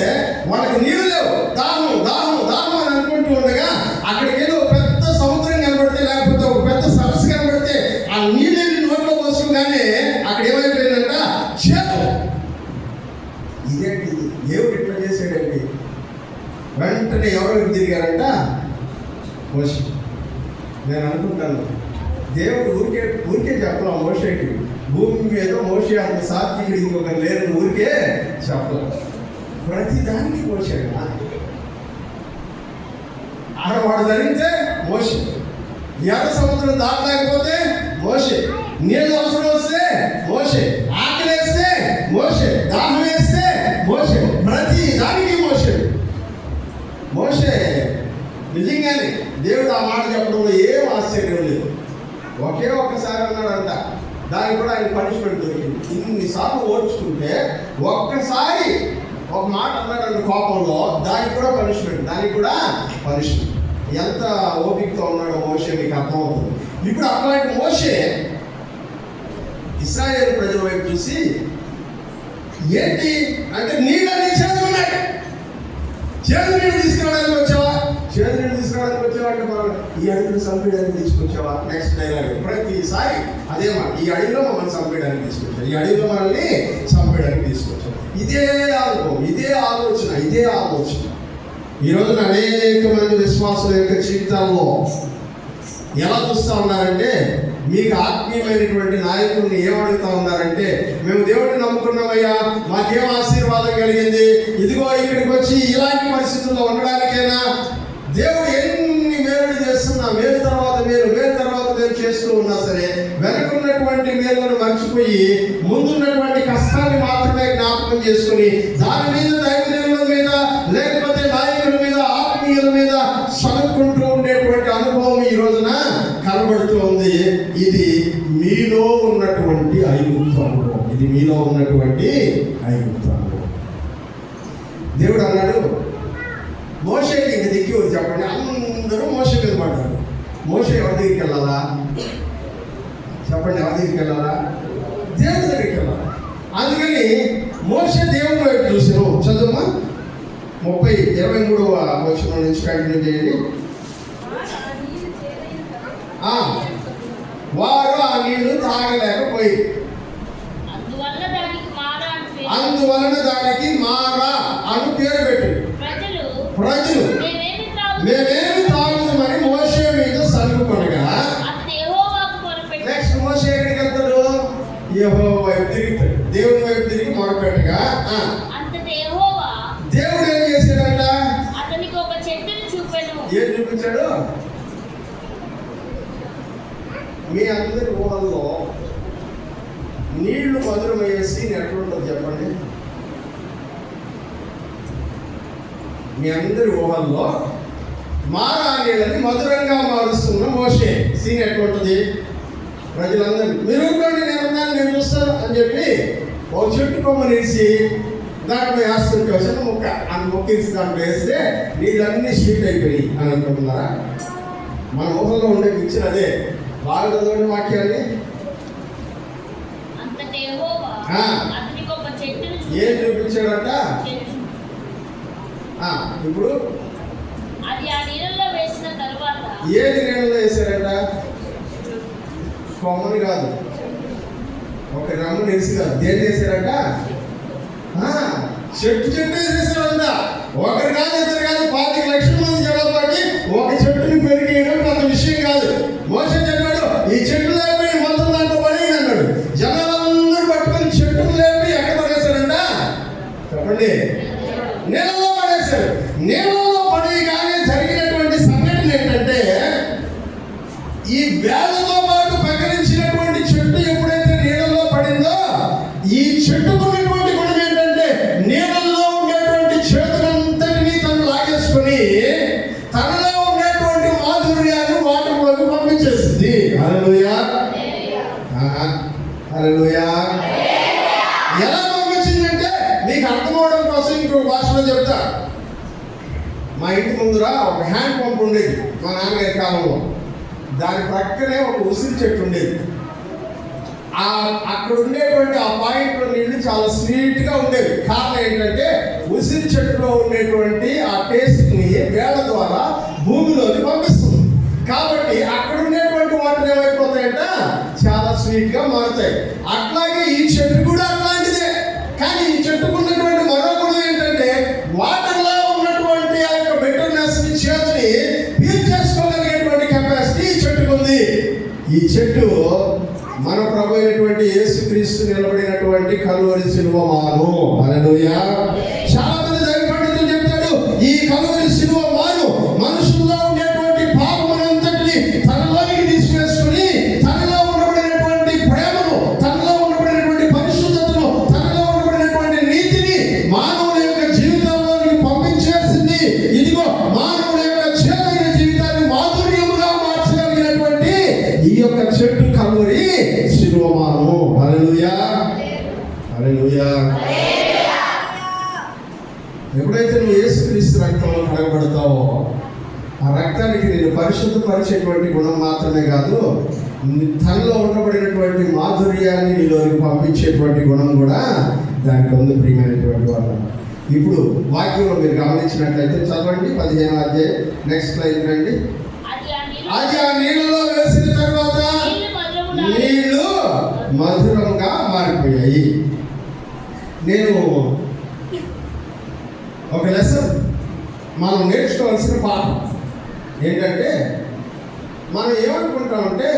వాళ్ళకి నీళ్ళు లేవు. దాహం దాహం దాహం అని అనుకుంటూ ఉండగా అక్కడికి వెళ్ళి ఒక పెద్ద సముద్రం కనబడితే, లేకపోతే ఒక పెద్ద సరస్సు కనబడితే ఆ నీళ్ళని నోట్లో పోసుకోగానే అక్కడ ఏమైపోయిందంట? చేదు. ఇదేంటి? దేవుడు ఇట్లా చేసాడండి. వెంటనే ఎవరికి తిరిగారంట? మోషే. నేను అనుకుంటాను, దేవుడు ఊరికే చెప్పలా మోషేకి. భూమి మీద మోషే అంత సాత్వికుడు ఇంకొకరు లేరు, ఊరికే చెప్పలేదు. ప్రతి దానికి మోసాడు. ఆడవాడు ధరిస్తే మోషే, ఎర్ర సముద్రం దాటలేకపోతే మోషే, నీళ్ళు అవసరం వస్తే మోషే, ఆకలి వేస్తే మోషే, దాహం వేస్తే మోషే, ప్రతి దానికి మోషే. మోషే నిజంగానే దేవుడు ఆ మాట చెప్పడంలో ఏం ఆశ్చర్యం లేదు. ఒకే ఒక్కసారి అన్నాడంట, దానికి కూడా ఆయన పనిష్మెంట్ దొరికింది. ఇన్నిసార్లు ఓర్చుకుంటే ఒక్కసారి ఒక మాట అన్నాడంట కోపంలో, దానికి కూడా పనిష్మెంట్. ఎంత ఓపికతో ఉన్నాడో మోషే మీకు అర్థమవుతుంది. ఇప్పుడు అట్లాంటి మోషే ఇశ్రాయేలు ప్రజల వైపు చూసి, ఏంటి అంటే నీళ్ళని చేతులు ఉన్నాయి, చేదు నీళ్ళు తీసుకురావడానికి వచ్చావా? చేదు నీళ్ళు తీసుకురావడానికి వచ్చావా అంటే మనం ఈ అడవిని చంపేయడానికి తీసుకొచ్చావా? నెక్స్ట్ డైలాగ్ ప్రతిసారి అదే మాట, ఈ అడవిలో మమ్మల్ని చంపేయడానికి తీసుకొచ్చావు, ఈ అడవిలో మనల్ని చంపేయడానికి తీసుకొచ్చావు. ఇదే అనుభవం, ఇదే ఆలోచన ఈ రోజున అనేక మంది విశ్వాసుల యొక్క జీవితాల్లో ఎలా చూస్తూ ఉన్నారంటే, మీకు ఆత్మీయమైనటువంటి నాయకుల్ని ఏమడుగుతా ఉన్నారంటే, మేము దేవుడిని నమ్ముకున్నామయ్యా, మాకేం ఆశీర్వాదం కలిగింది, ఇదిగో ఇక్కడికి వచ్చి ఇలాంటి పరిస్థితుల్లో ఉండడానికైనా దేవుడు ఎన్ని మేలు చేస్తున్నా, మేలు తర్వాత మేలు చేస్తూ ఉన్నా సరే, వెనకున్నటువంటి మేలులను మర్చిపోయి ముందున్నటువంటి కష్టాన్ని మాత్రమే జ్ఞాపకం చేసుకుని దాని మీద దైవజనుల మీద లేకపోతే నాయకుల మీద ఆత్మీయుల మీద సనుక్కుంటూ ఉండేటువంటి అనుభవం ఈ రోజున కనబడుతూ ఉంది. ఇది మీలో ఉన్నటువంటి ఐగుప్తు అనుభవం. దేవుడు అన్నాడు, మోషేకి ఇంక దిక్కి చెప్పండి. అందరూ మోషే మీద పడ్డారు. మోషే ఎవరి దగ్గరికి వెళ్ళాలా చెప్పండి? ఎవరి దగ్గరికి వెళ్ళాలా? దేవుడి దగ్గరికి వెళ్ళాలి. అందుకని మోషే దేవుని వైపు చూసాను. చదువుమా 23వ వచనం నుంచి కంటిన్యూ చేయండి. వారు ఆ నీళ్లు తాగలేకపోయి, అందువలన దానికి మారా అని పేరు పెట్టి ప్రజలు మేమేమి తాగుతామని మోషే మీద సలుపుకొనగా, నెక్స్ట్ మోషే ఎక్కడికి వెళ్తాడు? యెహోవా వైపు తిరుగుతాడు. దేవుని వైపు తిరిగి మొరపెట్టగా దేవుడు ఏం చేశాడంట? ఏం చూపించాడు? మీ అందరి ఊహల్లో నీళ్లు మధురమయ్యే సీన్ ఎట్లుంటుంది చెప్పండి? మీ అందరి ఊహల్లో మారా నీళ్ళని మధురంగా మారుస్తున్న మోషే సీన్ ఎట్లుంటుంది? ప్రజలందరూ మీరు నేను చూస్తాను అని చెప్పి ఒక చెట్టు కొమ్మ నిలిచి దాంట్లో వేస్తుంటే వచ్చిన మొక్క అంత మొక్కించి దాంట్లో వేస్తే నీళ్ళన్నీ స్వీట్ అయిపోయి అని అనుకుంటున్నారా? మన ఊహల్లో ఉండే పిక్చర్ అదే. బాగా చదవండి వాక్యాన్ని. ఏం చూపించాడంట? ఇప్పుడు ఏది నీళ్ళలో వేసారంట? కొమ్మని కాదు, ఒక రమ్ము వేసి కాదు, దేని వేసారంట? చెట్టు వేసేసాడంట. ఒకరు కాదు, ఇద్దరు కాదు, 25 లక్షల మంది జనాభాకి ఒక చెట్టుని పెరిగేయడం అంత విషయం కాదు. మోషే చెప్పాడు, ఈ చెట్టు లేపి మొత్తం దాంట్లో పడేయండి అన్నాడు. జనాలందరూ పట్టుకొని చెట్టును లేపి ఎక్కడ పడేశారంట? చెప్పండి. ఈ చెట్టుకున్నటువంటి గుణం ఏంటంటే నీళ్ళల్లో ఉండేటువంటి చేతులంతటినీ తను లాగేసుకుని తనలో ఉండేటువంటి మాధుర్యాన్ని వాటిలోకి పంపించేసింది. హల్లెలూయా, హల్లెలూయా. ఎలా పంపించిందంటే మీకు అర్థమవడం కోసం ఇంకో భాషలో చెప్తా. మా ఇంటి ముందురా ఒక హ్యాండ్ పంప్ ఉండేది మా నాన్నగారి కాలంలో. దాని ప్రక్కనే ఒక ఉసిరి చెట్టు ఉండేది. అక్కడ ఉండేటువంటి ఆ పాయింట్లో నీళ్లు చాలా స్వీట్గా ఉండేవి. కారణం ఏంటంటే ఉసిరి చెట్టులో ఉండేటువంటి ఆ టేస్ట్ని వేళ ద్వారా భూమిలోకి పంపిస్తుంది. కాబట్టి అక్కడ ఉండేటువంటి వాటర్ ఏమైపోతాయంట, చాలా స్వీట్గా మారుతాయి. అట్లాగే ఈ చెట్టు కూడా అట్లాంటిదే. కానీ ఈ చెట్టుకు ఉన్నటువంటి మరో గుణం ఏంటంటే వాటర్లో ఉన్నటువంటి ఆ యొక్క బెటర్నెస్ ని చేతిని పీల్చేసుకోగలిగేటువంటి కెపాసిటీ ఈ చెట్టుకు ఉంది. ఈ చెట్టు మన ప్రభు అయినటువంటి యేసుక్రీస్తు నిలబడినటువంటి కల్వరి శిలువ మాను. హల్లెలూయా. చాలా మంది దైవ పండితులు చెప్తాడు, ఈ కల్వరి శిలువ మాను మనుషుల్లో ఉండేటువంటి పాపమునంతటిని తనలోకి తీసుకువేసుకుని తనలో ఉండబడినటువంటి ప్రేమను, తనలో ఉండబడినటువంటి పరిశుద్ధతను, తనలో ఉండబడినటువంటి నీతిని మానవుల యొక్క జీవితంలోకి పంపించేసింది. ఇదిగో మానవుల యొక్క చేతైన జీవితాన్ని మాధుర్యముగా మార్చగలిగినటువంటి ఈ యొక్క చెట్టు కల్వరి శిలువమాను. హల్లెలూయా, హల్లెలూయా. ఎప్పుడైతే నువ్వు యేసుక్రీస్తు రక్తంలో కడగబడతావో ఆ రక్తానికి నేను పరిశుద్ధపరిచేటువంటి గుణం మాత్రమే కాదు, తనలో ఉండబడినటువంటి మాధుర్యాన్ని నీలోకి పంపించేటువంటి గుణం కూడా దానికి ఉంది. ప్రియమైనటువంటి వాళ్ళు, ఇప్పుడు వాక్యంలో మీరు గమనించినట్లయితే చదవండి 15వ అధ్యాయం నెక్స్ట్ లైన్ రండి. అది ఆ నీళ్ళలో వేసిన తర్వాత నీళ్లు మధురంగా మారిపోయాయి. నేను ఒక లెసన్ మనం నేర్చుకోవాల్సిన పాఠం ఏంటంటే, మనం ఏమనుకుంటామంటే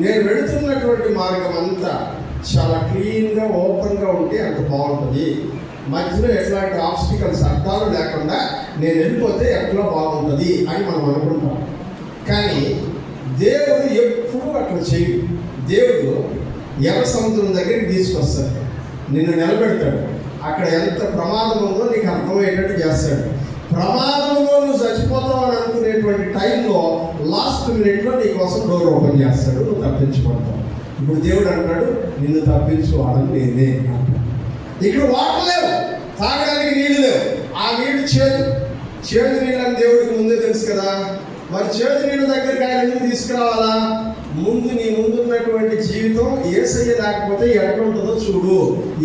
నేను వెళుతున్నటువంటి మార్గం అంతా చాలా క్లీన్గా ఓపెన్గా ఉంటే అంత బాగుంటుంది, మధ్యలో ఎట్లాంటి ఆబ్స్టికల్స్ అర్థాలు లేకుండా నేను వెళ్ళిపోతే ఎట్లా బాగుంటుంది అని మనం అనుకుంటాం. కానీ దేవుడు ఎప్పుడు అట్లా చేయడు. దేవుడు ఎర్ర సముద్రం దగ్గరికి తీసుకొస్తాడు, నిన్ను నిలబెడతాడు. అక్కడ ఎంత ప్రమాదం ఉందో నీకు అర్థమయ్యేటట్టు చేస్తాడు. ప్రమాదంలో నువ్వు చచ్చిపోతావు అని అనుకునేటువంటి టైంలో లాస్ట్ మినిట్లో నీ కోసం డోర్ ఓపెన్ చేస్తాడు, నువ్వు తప్పించుకుంటావు. ఇప్పుడు దేవుడు అంటాడు, నిన్ను తప్పించుకోవాలని నేనే అంటాడు. ఇక్కడ వాటర్ లేవు, తాగడానికి నీళ్ళు లేవు. ఆ నీళ్ళు చేదు నీళ్ళని దేవుడికి ముందే తెలుసు కదా. మరి చేదు నీళ్ళ దగ్గరికి ఆయన ఎందుకు తీసుకురావాలా? ముందు నీ ముందున్నటువంటి జీవితం యేసయ్య లేకపోతే ఎట్లా ఉంటుందో చూడు,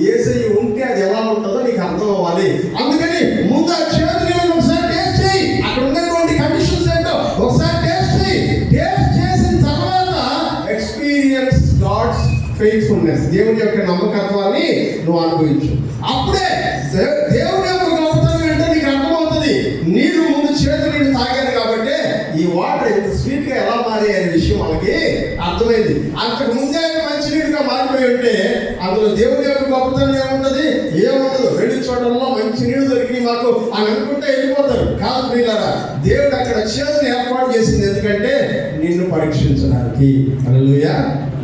యేసయ్య ఉంటే అది ఎలా ఉంటుందో నీకు అర్థం అవ్వాలి. అందుకని ముందు ఆ చేదు నీళ్ళని ఒకసారి టేస్ట్ చేయి. అక్కడ ఉన్నటువంటి కండిషన్స్ ఏంటో ఒకసారి టేస్ట్ చేయి. టేస్ట్ చేసిన తర్వాత ఎక్స్పీరియన్స్ గాడ్స్ ఫెయిత్ఫుల్నెస్, దేవుని యొక్క నమ్మకత్వాన్ని నువ్వు అనుభవించు. అప్పుడే దేవుని యొక్క గొప్పతనం ఏంటో నీకు అర్థమవుతుంది. నీళ్ళు ముందు చేదు నీళ్ళు తాగాను కాబట్టి ఈ వాటర్ ఎంత స్వీట్గా ఎలా మారాయి అనే విషయం వాళ్ళకి అర్థమైంది. అంతకు ముందే మంచి నీళ్ళుగా మారిపోయి ఉంటే అందులో దేవుని యొక్క గొప్పతనం ఏముంటుంది? ఏముండదు. రెండు చోట్లలో మంచి నీళ్ళు దొరికి మాకు అని అనుకుంటే వెళ్ళిపోతారు. కాదు ప్రియులారా, దేవుడు అక్కడ చేదుని ఏర్పాటు చేసింది ఎందుకంటే నిన్ను పరీక్షించడానికి. హల్లెలూయా,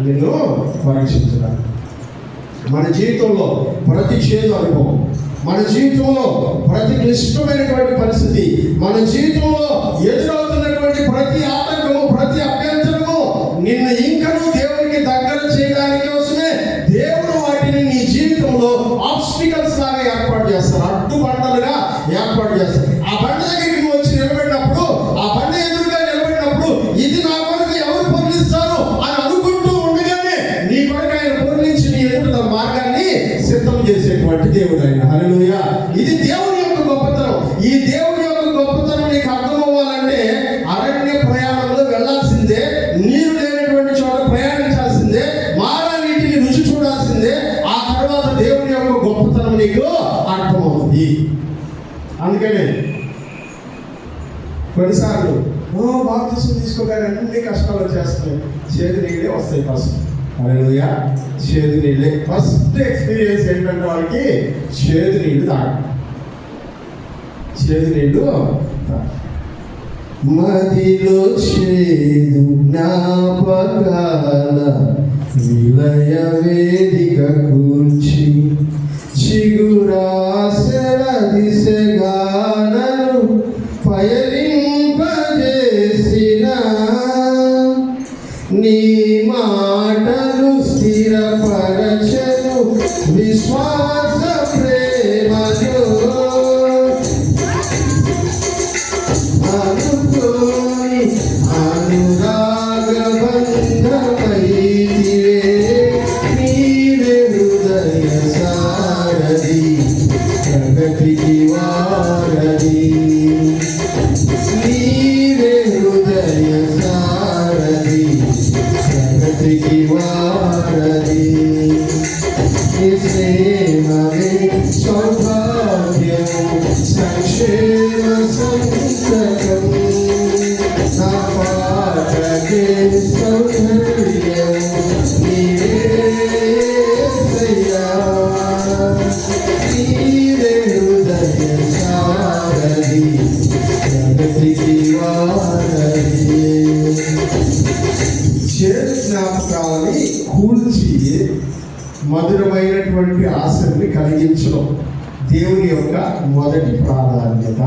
నిన్ను పరీక్షించడానికి. మన జీవితంలో ప్రతి చేదు అనుభవం, మన జీవితంలో ప్రతి క్లిష్టమైనటువంటి పరిస్థితి, మన జీవితంలో ఎదురవుతున్నటువంటి ప్రతి ఆటంకము, ప్రతి అభ్యంతరము నిన్ను ఇంకనూ దేవునికి దగ్గర చేయడానికి కోసమే దేవుడు వాటిని నీ జీవితంలో ఆబ్స్టికల్స్ లాగా ఏర్పాటు చేస్తారు, అడ్డుబండలుగా ఏర్పాటు చేస్తారు. ఆ బండ దగ్గరికి నువ్వు వచ్చి నిలబడినప్పుడు, ఆ బండ ఎదురుగా నిలబడినప్పుడు ఇది నా కొరకు ఎవరు పొర్లిస్తారు అని అనుకుంటూ ఉండగానే నీ కొరకు ఆయన పొర్లించి నీ ఎదుట మార్గాన్ని సిద్ధం చేసేటువంటి దేవుడు ఆయన. హల్లెలూయా. ఇది దేవుని యొక్క గొప్పతనం. ఈ దేవుని యొక్క గొప్పతనం నీకు అర్థమవ్వాలంటే అరణ్య ప్రయాణంలో వెళ్ళాల్సిందే, నీరు లేనటువంటి చోట ప్రయాణించాల్సిందే, మారా నీటిని రుచి చూడాల్సిందే. ఆ తర్వాత దేవుని యొక్క గొప్పతనం నీకు అర్థమవుతుంది. అందుకనే కొన్నిసార్లు బాప్తిసం తీసుకోగానే అన్ని కష్టాలు వచ్చేస్తాయి, చేదు నీళ్ళే వస్తాయి ఫస్ట్. హల్లెలూయా. చేదు నీళ్ళే ఫస్ట్ ఎక్స్పీరియన్స్ ఏంటంటే వాళ్ళకి చేదు నీళ్ళు తాగడం. చేదు నీళ్ళు మదిలో చేదు జ్ఞాపకాల విలయ వేదిక కూర్చి చిగురాసర దిశగా నన్ను పయనింపజేసిన నీ మాటలు స్థిరపరచను విశ్వాస ప్రేమలో అనుకోని అనురాగబంధమైతివే నీవే హృదయ సారథి ప్రగతికి వారధి నీవే హృదయ సారథి ప్రగతికి వారధి స్నేహమే సౌభాగ్యం సంక్షేమ సంతకం నా పాటకే సౌకర్యం నీవేసయ్యా నీవే హృదయ సారథి ప్రగతికి వారధి జ్ఞాపకాలని కూల్చి మధురమైనటువంటి ఆశల్ని కలిగించడం దేవుని యొక్క మొదటి ప్రాధాన్యత.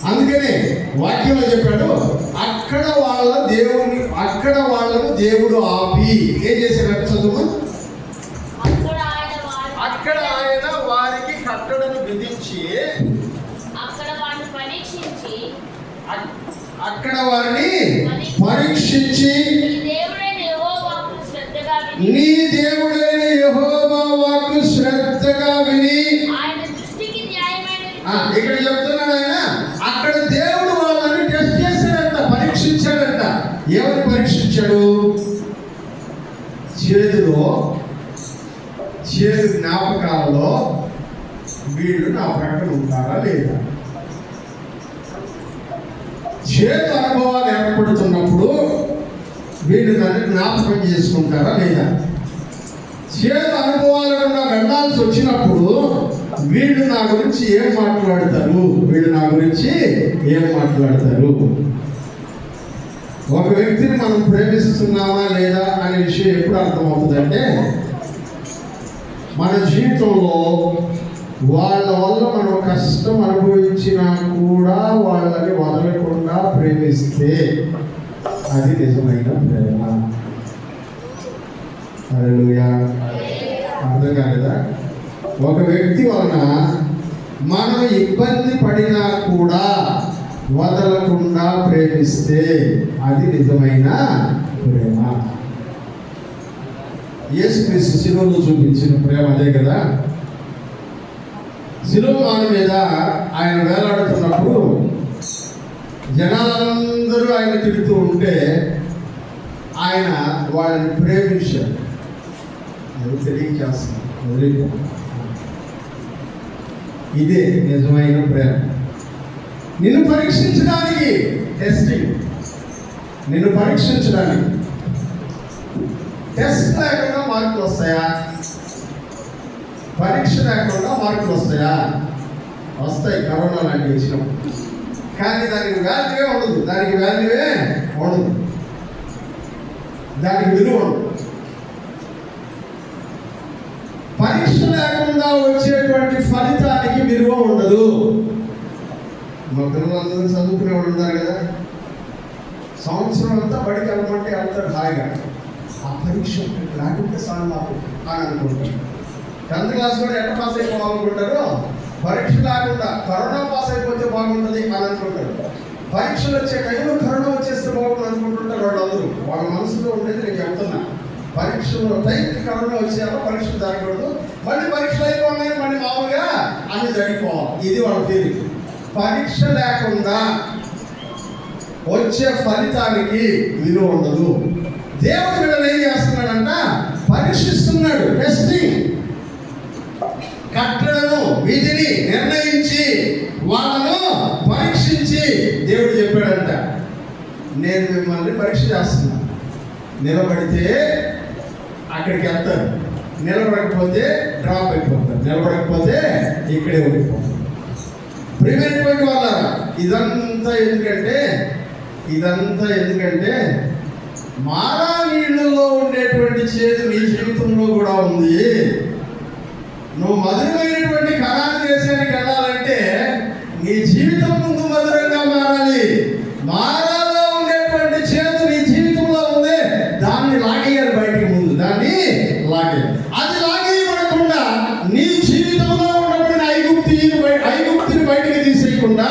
అందుకనే వాక్యంలో చెప్పాడు, అక్కడ వాళ్ళను దేవుడు ఆపి ఏం చేశాడు చదువు. అక్కడ ఆయన వారికి కట్టడను విధించి అక్కడ వారిని పరీక్షించి నీ దేవుడైన యెహోవా వాక్కు శ్రద్ధగా విని ఇక్కడ చెప్తున్నాడు ఆయన, అక్కడ దేవుడు వాళ్ళని టెస్ట్ చేశాడంట, పరీక్షించాడంట. ఎవరు పరీక్షించాడు? చేదు జ్ఞాపకాలలో వీళ్ళు నా ప్రక్కన ఉంటారా లేదా? చేదు అనుభవాలు ఏర్పడుతున్నప్పుడు వీళ్ళు దాన్ని జ్ఞాపకం చేసుకుంటారా లేదా? చేదు అనుభవాలు వెళ్ళాల్సి వచ్చినప్పుడు వీళ్ళు నా గురించి ఏం మాట్లాడతారు? ఒక వ్యక్తిని మనం ప్రేమిస్తున్నామా లేదా అనే విషయం ఎప్పుడు అర్థమవుతుందంటే, మన జీవితంలో వాళ్ళ వల్ల మనం కష్టం అనుభవించినా కూడా వాళ్ళని వదలకుండా ప్రేమిస్తే అది నిజమైన ప్రేమ. హల్లెలూయా. అర్థం కాలేదా? ఒక వ్యక్తి వలన మనం ఇబ్బంది పడినా కూడా వదలకుండా ప్రేమిస్తే అది నిజమైన ప్రేమ. యేసుక్రీస్తు శిలువలో చూపించిన ప్రేమ అదే కదా. శిలువ మాను మీద ఆయన వేలాడుతున్నప్పుడు జనాలందరూ ఆయన తిడుతూ ఉంటే ఆయన వాళ్ళని ప్రేమించాడు. అది తెలియజేస్తున్నాడు. ఇదే నిజమైన ప్రేమ. నిన్ను పరీక్షించడానికి టెస్టింగ్, నిన్ను పరీక్షించడానికి. టెస్ట్ లేకుండా మార్కులు వస్తాయా? పరీక్ష లేకుండా మార్కులు వస్తాయా? వస్తాయి. కరోనా లాంటివి వచ్చినప్పుడు. కానీ దానికి వాల్యూవే ఉండదు. దానికి విలువ ఉండదు. పరీక్ష లేకుండా వచ్చేటువంటి ఫలితానికి విలువ ఉండదు. మా పిల్లలందరూ చదువుకునే వాళ్ళు ఉన్నారు కదా, సంవత్సరం అంతా బడికి వెళ్ళమంటే వెళ్తారు హాయిగా. ఆ పరీక్ష లేకుంటే సార్ నాకు అని అనుకుంటారు. 10th క్లాస్ కూడా ఎట్లా పాస్ అయిపోవాలనుకుంటారు? పరీక్ష లేకుండా కరోనా పాస్ అయిపోతే బాగుంటుంది అని అనుకుంటారు. పరీక్షలు వచ్చే టైంలో కరోనా వచ్చేస్తే బాగుంటుంది అనుకుంటుంటారు వాళ్ళందరూ. వాళ్ళ మనసులో ఉండేది నేను చెప్తున్నా. పరీక్షలో టైంకి కరోనా వచ్చేయాలో పరీక్షలు జరగకూడదు, మళ్ళీ పరీక్షలు అయిపోగానే మళ్ళీ మామూలుగా అన్ని జరిగిపోవాలి. ఇది వాళ్ళ ఫీలింగ్. పరీక్ష లేకుండా వచ్చే ఫలితానికి విలువ ఉండదు. దేవుడు వీళ్ళని ఏం చేస్తున్నాడంట? పరీక్షిస్తున్నాడు. టెస్టింగ్. కట్టడను విధిని నిర్ణయించి వాళ్ళను పరీక్షించి దేవుడు చెప్పాడంట, నేను మిమ్మల్ని పరీక్ష చేస్తున్నాను. నిలబడితే అక్కడికి వెళ్తారు, నిలబడకపోతే డ్రాప్ అయిపోతారు, నిలబడకపోతే ఇక్కడే ఉండిపోతారు. ప్రియమైనటువంటి వాళ్ళ ఇదంతా ఎందుకంటే మారా నీళ్ళలో ఉండేటువంటి చేదు నీ జీవితంలో కూడా ఉంది. నువ్వు మధురమైనటువంటి కణాల దేశానికి వెళ్ళాలంటే నీ జీవితం ముందు మధురంగా మారాలి. మారాలో ఉండేటువంటి చేదు నీ జీవితంలో ఉంది, దాన్ని లాగేయాలి బయటికి. ముందు దాన్ని లాగేయాలి. అది లాగేయబడకుండా నీ జీవితంలో ఉన్నప్పుడు ఐగుప్తిని బయటికి తీసేయకుండా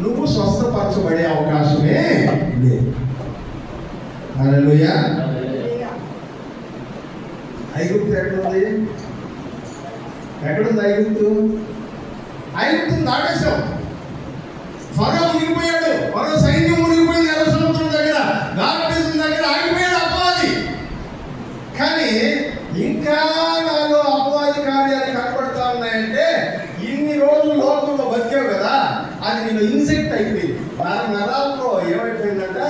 నువ్వు స్వస్థపరచబడే అవకాశమే లేదు. హల్లెలూయా. ఐగుప్తు ఎక్కడుంది? ఎక్కడుంది ఐగుప్తు? ఐగుప్తుని దాటేశాం. ఫరో మునిగిపోయాడు. ఫరో సైన్యం మునిగిపోయింది ఎర్ర సముద్రం దగ్గర, బాప్టిజం దగ్గర ఆగిపోయాడు అపవాది. కానీ ఇంకా నాలో అపవాది కార్యాలు కనపడతా ఉన్నాయంటే ఇన్ని రోజులు లోకంలో బతికావు కదా, అది నేను ఇన్సెక్ట్ అయిపోయింది. నరాల్లో ఏమైపోయిందంట,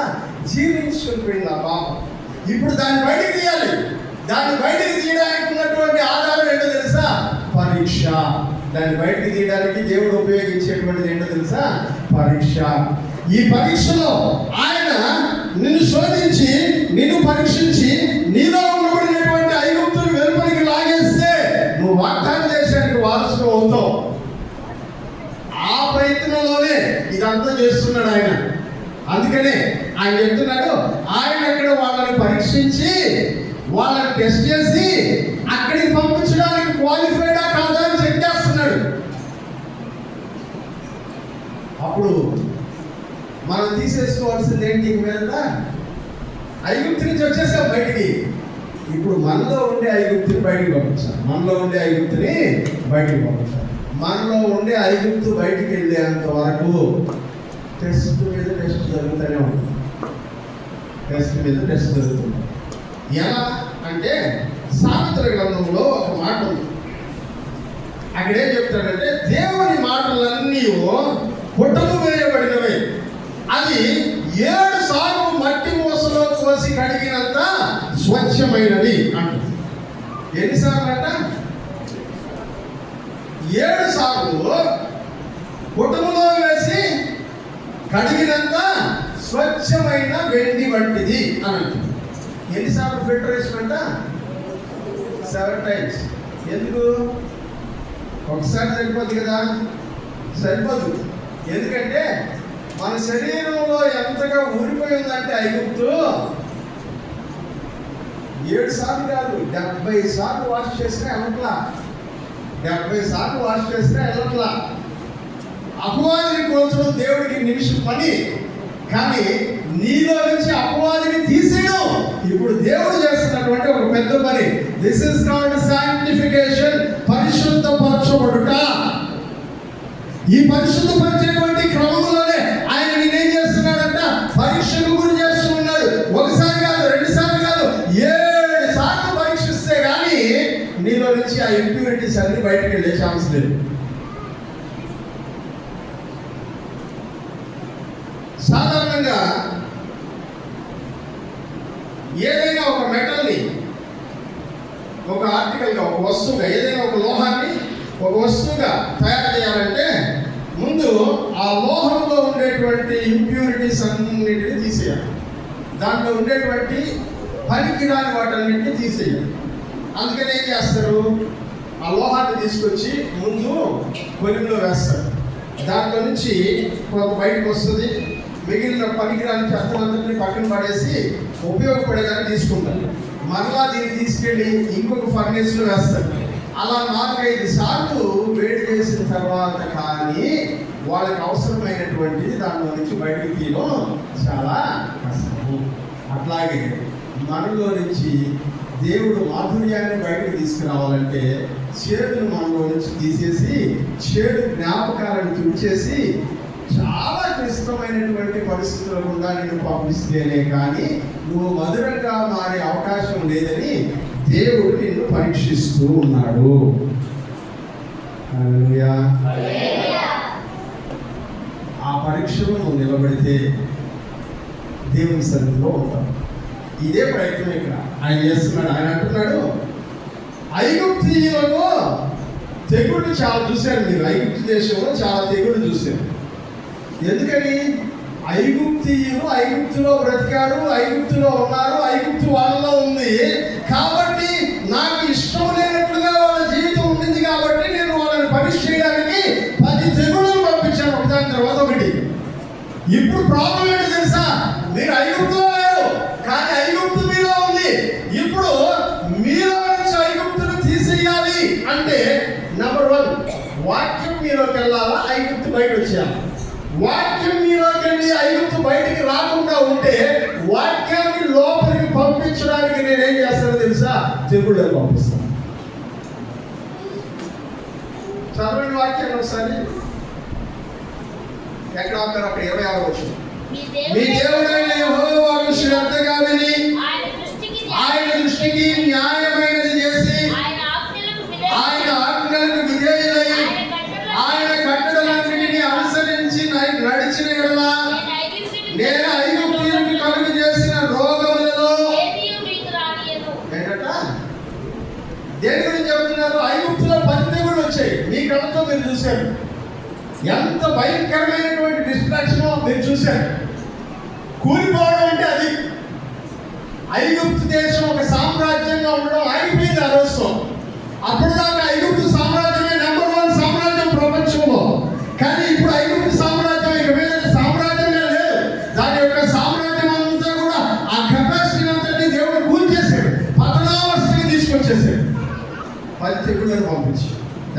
జీర్ణించుకుపోయింది ఆ పాపం. ఇప్పుడు దాన్ని బయటకు తీయాలి. దాన్ని బయటకు తీయడానికి ఉన్నటువంటి ఆధారం ఏంటో తెలుసా? పరీక్ష. దాన్ని బయటకు తీయడానికి దేవుడు ఉపయోగించేటువంటిది ఏంటో తెలుసా? పరీక్ష. ఈ పరీక్షలో ఆయన నిన్ను శోధించి, నిన్ను పరీక్షించి, నీలో ఉండబడినటువంటి ఐగుప్తుని వెలుపలికి లాగేస్తే నువ్వు వాగ్దాన దేశానికి వారసుడు అవుతావు. ఆ ప్రయత్నంలోనే ఇదంతా చేస్తున్నాడు ఆయన. అందుకనే ఆయన చెప్తున్నాడు, ఆయన అక్కడ వాళ్ళని పరీక్షించి, వాళ్ళని టెస్ట్ చేసి అక్కడికి పంపించడానికి క్వాలిఫైడా కాదా అని చెక్ చేస్తున్నాడు. అప్పుడు మనం తీసేసుకోవాల్సింది ఏంటి? మీద ఐగుప్తు నుంచి వచ్చేసాం బయటికి. ఇప్పుడు మనలో ఉండే ఐగుప్తుని బయటికి పంపించాలి. మనలో ఉండే ఐగుప్తుని బయటికి పంపించాలి. మనలో ఉండే ఐగుప్తు బయటికి వెళ్ళేంత వరకు టెస్ట్ మీద టెస్ట్ జరుగుతూనే ఉంటుంది. టెస్ట్ మీద టెస్ట్ జరుగుతుంది. ఎలా అంటే సామెతల గ్రంథంలో ఒక మాట ఉంది. అక్కడ ఏం చెప్తాడంటే, దేవుని మాటలన్నీ పుట్టము వేయబడినవి, అది 7 సార్లు మట్టి మూసలో కోసి కడిగినంత స్వచ్ఛమైనది అంటుంది. ఎన్నిసార్లు అంట? 7 సార్లు పుట్టములో వేసి కడిగినంత స్వచ్ఛమైన వెండి వంటిది అని అంటుంది. ఎన్నిసార్లు ఫిల్టరేషన్ అంట? 7 times. ఎందుకు? ఒకసారి సరిపోదు కదా? సరిపోదు. ఎందుకంటే మన శరీరంలో ఎంతగా ఊరిపోయిందంటే ఐగుప్తు 7 సార్లు కాదు, 70 సార్లు వాష్ చేసినా వెళ్ళట్లా. 70 సార్లు వాష్ చేసినా వెళ్ళట్లా. అపవాదిని కోల్చడం దేవుడికి నిమిషం పని, కానీ నీలో నుంచి అపవాదిని తీసేయడం ఇప్పుడు దేవుడు చేస్తున్నటువంటి ఒక పెద్ద పని. దిస్ ఇస్ కాల్డ్ సాంక్టిఫికేషన్, పరిశుద్ధపరచబడుట. ఈ పరిశుద్ధపరిచేటువంటి క్రమంలోనే ఆయన నేనేం చేస్తున్నాడంట, పరీక్షకు గురి చేస్తూ ఉన్నాడు. ఒకసారి కాదు, 2 సార్లు కాదు, 7 సార్లు పరీక్షిస్తే కానీ నీలో నుంచి ఆ ఇంప్యూరిటీస్ అన్ని బయటకు వెళ్ళే ఛాన్స్ లేదు. సాధారణంగా ఏదైనా ఒక మెటల్ని, ఒక ఆర్టికల్గా, ఒక వస్తువుగా, ఏదైనా ఒక లోహాన్ని ఒక వస్తువుగా తయారు చేయాలంటే ముందు ఆ లోహంలో ఉండేటువంటి ఇంప్యూరిటీస్ అన్నింటినీ తీసేయాలి. దాంట్లో ఉండేటువంటి పనికిరాని వాటన్నింటినీ తీసేయాలి. అందుకని ఏం చేస్తారు, ఆ లోహాన్ని తీసుకొచ్చి ముందు కొలిమిలో వేస్తారు. దాంట్లో నుంచి కొంత బయటకు వస్తుంది. మిగిలిన పనికిరాని చెత్తమంతటిని పక్కన పడేసి ఉపయోగపడేదాన్ని తీసుకుంటారు. మరలా దీన్ని తీసుకెళ్ళి ఇంకొక ఫర్నేస్లో వేస్తారు. అలా 4-5 సార్లు వేడి చేసిన తర్వాత కానీ వాళ్ళకి అవసరమైనటువంటిది దానిలో నుంచి బయటకు తీయడం చాలా కష్టము. అట్లాగే మనలో నుంచి దేవుడు మాధుర్యాన్ని బయటకు తీసుకురావాలంటే చేదును మనలో నుంచి తీసేసి చేదు జ్ఞాపకాలను తుడిచేసి చాలా క్లిష్టమైనటువంటి పరిస్థితుల గుండా నేను పంపిస్తేనే కానీ నువ్వు మధురంగా మారే అవకాశం లేదని దేవుడు నిన్ను పరీక్షిస్తూ ఉన్నాడు. హల్లెలూయా. ఆ పరీక్షలో నువ్వు నిలబడితే దేవుని సన్నిధిలో ఉంటావు. ఇదే ప్రయత్నం ఇక్కడ ఆయన చేస్తున్నాడు. ఆయన అంటున్నాడు, ఐగుప్తీయులకు తెగుళ్ళు చాలా చూశారు మీరు. ఐగుప్తు దేశంలో చాలా తెగుళ్ళు చూశారు. ఎందుకని? ఐగుప్తులో బ్రతికాడు, ఐగుప్తులో ఉన్నారు, ఐగుప్తు వాళ్ళలో ఉంది కాబట్టి నాకు ఇష్టం లేనట్లుగా వాళ్ళ జీవితం ఉండింది కాబట్టి నేను వాళ్ళని పనిష్ చేయడానికి 10 తెగుళ్ళను పంపించాను ఒకదాని తర్వాత ఒకటి. ఇప్పుడు ప్రాబ్లం ఏంటో తెలుసా? మీరు ఐగుప్తులో లేరు కానీ ఐగుప్తు మీలో ఉంది. ఇప్పుడు మీలో నుంచి ఐగుప్తును తీసేయాలి అంటే నెంబర్ 1 వాక్యం మీలోకి వెళ్ళాలా, ఐగుప్తు బయట వచ్చేయాలి. వాక్యం మీలోకి వెళ్ళి ఐగుప్తు బయటికి రాకుండా ఉంటే వాక్యాన్ని లోపలికి పంపించడానికి నేనేం చేస్తానో తెలుసా? తెగుళ్ళు పంపిస్తాను. చదవండి వాక్యాన్ని ఒకసారి. ఎక్కడ ఆపారు? అక్కడ 26వ వచనం. మీ దేవుడైన యెహోవాను శ్రద్ధగా విని ఆయన దృష్టికి న్యాయమైనది చేసి ఆయన ఆజ్ఞలకు విధేయులై ఆయన కట్టడలన్నిటిని అనుసరించి నడిచిన యెడల నేను ఐగుప్తీయులకు కలుగు చేసిన రోగములలో ఏంటట? దేని గురించి చెబుతున్నారు? ఐగుప్తులో 10 తెగుళ్ళు వచ్చాయి. మీ కళ్ళతో మీరు చూశారు. ఎంత భయంకరమైనటువంటి డిస్ట్రాక్షనో మీరు చూశారు. కూలిపోవడం అంటే అది. ఐగుప్తు దేశం ఒక సామ్రాజ్యంగా ఉండడం ఆగిపోయింది ఆ రోజుతో. అప్పుడు దాకా ఐగుప్తు సామ్రాజ్యమే నెంబర్ 1 సామ్రాజ్యం ప్రపంచంలో. కానీ ఇప్పుడు ఐగుప్తు సామ్రాజ్యం ఇక మీద సామ్రాజ్యమే లేదు. దాని యొక్క సామ్రాజ్యం అంతా కూడా ఆ కెపాసిటీ అంతటి దేవుడు కూల్చేశాడు, పతనావస్థకి తీసుకొచ్చేసాడు. 10 తెగుళ్ళను పంపించి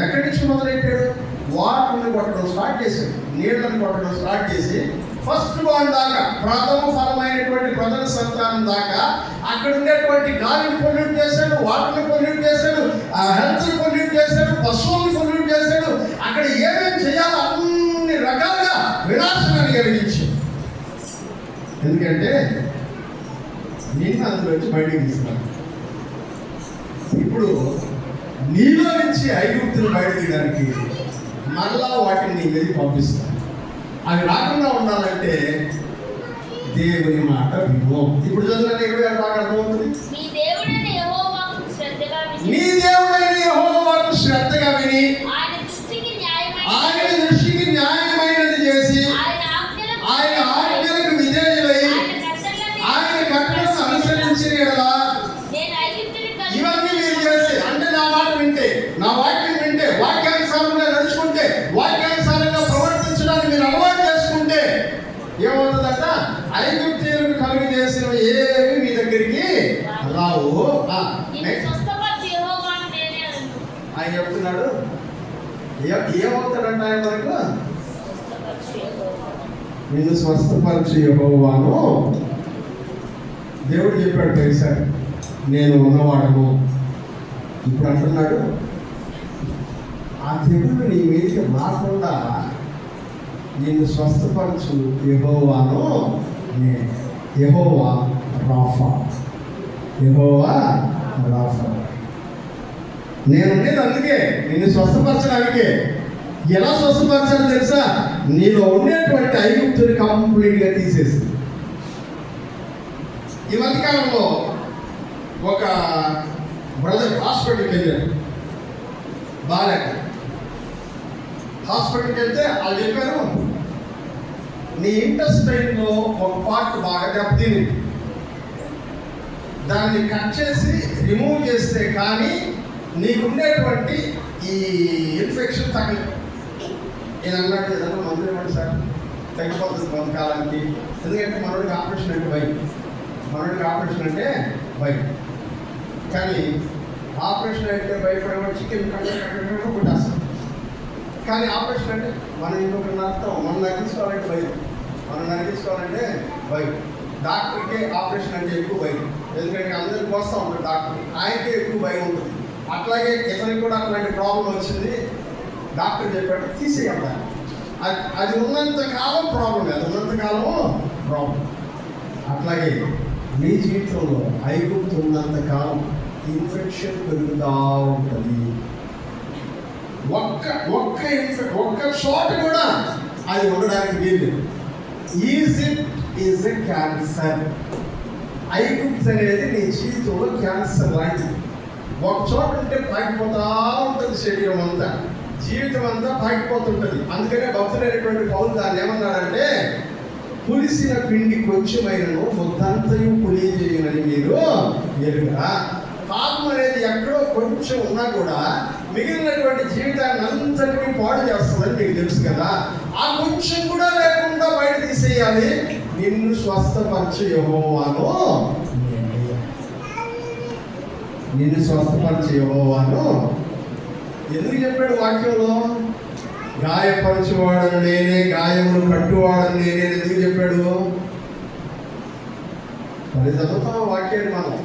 ఎక్కడి నుంచి మొదలెట్టాడు? వాటర్ని కొట్టడం స్టార్ట్ చేశాడు, నీళ్ళని కొట్టడం స్టార్ట్ చేసి ఫస్ట్ బాండ్ దాకా, ప్రథమ ఫలమైనటువంటి ప్రథమ సంతానం దాకా అక్కడ ఉండేటువంటి గాలిని పొల్యూట్ చేశాడు, వాటర్ని పొల్యూట్ చేశాడు, ఆ హెల్త్ని పొల్యూట్ చేశాడు, పశువుల్ని పొల్యూట్ చేశాడు. అక్కడ ఏమేమి చేయాలో అన్ని రకాలుగా వినాశనాన్ని కలిగించాడు. ఎందుకంటే నిన్ను అందులోంచి బయటికి తీసుకున్నాను. ఇప్పుడు నీలో నుంచి ఐగుప్తుని బయట తీయడానికి మరలా వాటిని నీ మీద పంపిస్తాను. అవి రాకుండా ఉండాలంటే దేవుని మాట విను. ఇప్పుడు చదువులని 26 బాగా అర్థమవుతుంది. నీ దేవుడైన యెహోవాకు శ్రద్ధగా విని ఆయన దృష్టికి న్యాయమైనది చేసి ఆయన ఆజ్ఞలకు విధేయులై ఆయన కట్టడలను అనుసరించిన యెడల ఇవన్నీ మీరు చేసి, అంటే నా మాట వింటే, నా వాక్యం వింటే, వాక్యానుసారంగా నడుచుకుంటే, వాక్యానుసారంగా ప్రవర్తించడానికి మీరు అలవాటు చేసుకుంటే ఏమవుతుందట? ఐగుప్తీయులకు కలుగు చేసినవి ఏవి మీ దగ్గరికి రావు. ఆయన చెప్తున్నాడు ఏమవుతాడంట ఆయన వరకు? నిన్ను స్వస్థపరిచి యెహోవాను దేవుడు చెప్పాడు తెలుసా, నేను ఉన్నవాడను. ఇప్పుడు అంటున్నాడు ఆ తెగులు నీ మీదకి రాకుండా నిన్ను స్వస్థపరచు యెహోవాను నేను. యెహోవా రాఫా, యెహోవా రాఫా. నేనుండేది అందుకే, నిన్ను స్వస్థపరచడానికే. ఎలా స్వస్థపరచాలో తెలుసా? నీలో ఉండేటువంటి ఐగుప్తుని కంప్లీట్గా తీసేసి. ఈ మధ్యకాలంలో ఒక బ్రదర్ హాస్పిటల్కి వెళ్ళారు, బాగాలేక. హాస్పిటల్కి వెళ్తే వాళ్ళు చెప్పారు, నీ ఇంటెస్టైన్లో ఒక పార్ట్ బాగా దెబ్బతినింది, దాన్ని కట్ చేసి రిమూవ్ చేస్తే కానీ నీకుండేటువంటి ఈ ఇన్ఫెక్షన్ తగ్గదు. నేను అన్నట్టు ఏదన్నా మందు ఇవ్వండి సార్, తగ్గిపోతుంది కొంతకాలానికి. ఎందుకంటే మనోడికి ఆపరేషన్ అంటే భయం, మనోడికి ఆపరేషన్ అంటే భయం. కానీ ఆపరేషన్ అంటే భయపడేవాడు చికెన్ కొట్టేస్తాం. కానీ ఆపరేషన్ అంటే మనం ఇంకొకటి నడుస్తాం, మనం నరికించుకోవాలంటే భయం, మనం నరికించుకోవాలంటే భయం. డాక్టర్కే ఆపరేషన్ అంటే ఎక్కువ భయం, ఎందుకంటే అందరికి వస్తూ ఉంటాడు డాక్టర్, ఆయనకే ఎక్కువ భయం ఉంటుంది. అట్లాగే ఇతనికి కూడా అట్లాంటి ప్రాబ్లం వచ్చింది. డాక్టర్ చెప్పాడు తీసేయాలి. అది ఉన్నంత కాలం ప్రాబ్లం, అది ఉన్నంత కాలం ప్రాబ్లం. అట్లాగే మీ జీవితంలో ఐగుప్తు ఉన్నంత కాలం ఇన్ఫెక్షన్ పెరుగుతూ ఉంటుంది. ఒక్క చోట కూడా అది ఉండడానికి వీలు. Is a cancer. ఐగుప్తు అనేది నీ జీవితంలో క్యాన్సర్ లాంటిది. ఒక చోట ఉంటే పాకిపోతూ ఉంటుంది, శరీరం అంతా, జీవితం అంతా పాకిపోతుంటుంది. అందుకనే భక్తుడైనటువంటి పౌలు దాన్ని ఏమన్నాడంటే, పులిసిన పిండి కొంచెమైనను ముద్దంతయు పులియజేయమని మీరు ఎరుగరా. పాపం అనేది ఎక్కడో కొంచెం ఉన్నా కూడా మిగిలినటువంటి జీవితాన్ని అంతటినీ పాడు చేస్తుందని మీకు తెలుసు కదా. ఆ కొంచెం కూడా లేకుండా బయట తీసేయాలి. నిన్ను స్వస్థపరచు యెహోవాను, నిన్ను స్వస్థపరచు యెహోవాను. ఎందుకు చెప్పాడు వాక్యంలో? గాయపరచువాడను నేనే, గాయమును కట్టువాడను నేనే. ఎందుకు చెప్పాడు? మరి చదువుతాం వాక్యాన్ని మనం.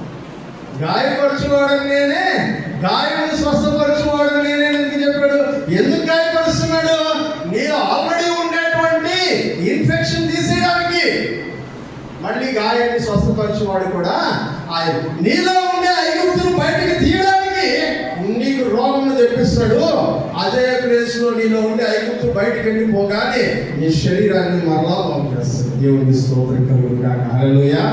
గాయపరచువాడను నేనే, గాయమును స్వస్థపరచువాడను నేనే ఎందుకు చెప్పాడు? ఎందుకు గాయపరుస్తున్నాడు? నీలో ఆల్రెడీ ఉండేటువంటి ఇన్ఫెక్షన్ తీసేయడానికి. మళ్ళీ గాయాన్ని స్వస్థపరచువాడు కూడా ఆయన. నీలో ఉండే ఐగుప్తును బయటికి తీయడానికి నీకు రోగం తెప్పిస్తాడు. అదే ప్లేస్ లో నీలో ఉండే ఐగుప్తు బయటికి వెళ్ళిపోగానే నీ శరీరాన్ని మరలా బాగు చేస్తాడు. దేవునికి స్తోత్రం కలుగును గాక. హల్లెలూయా.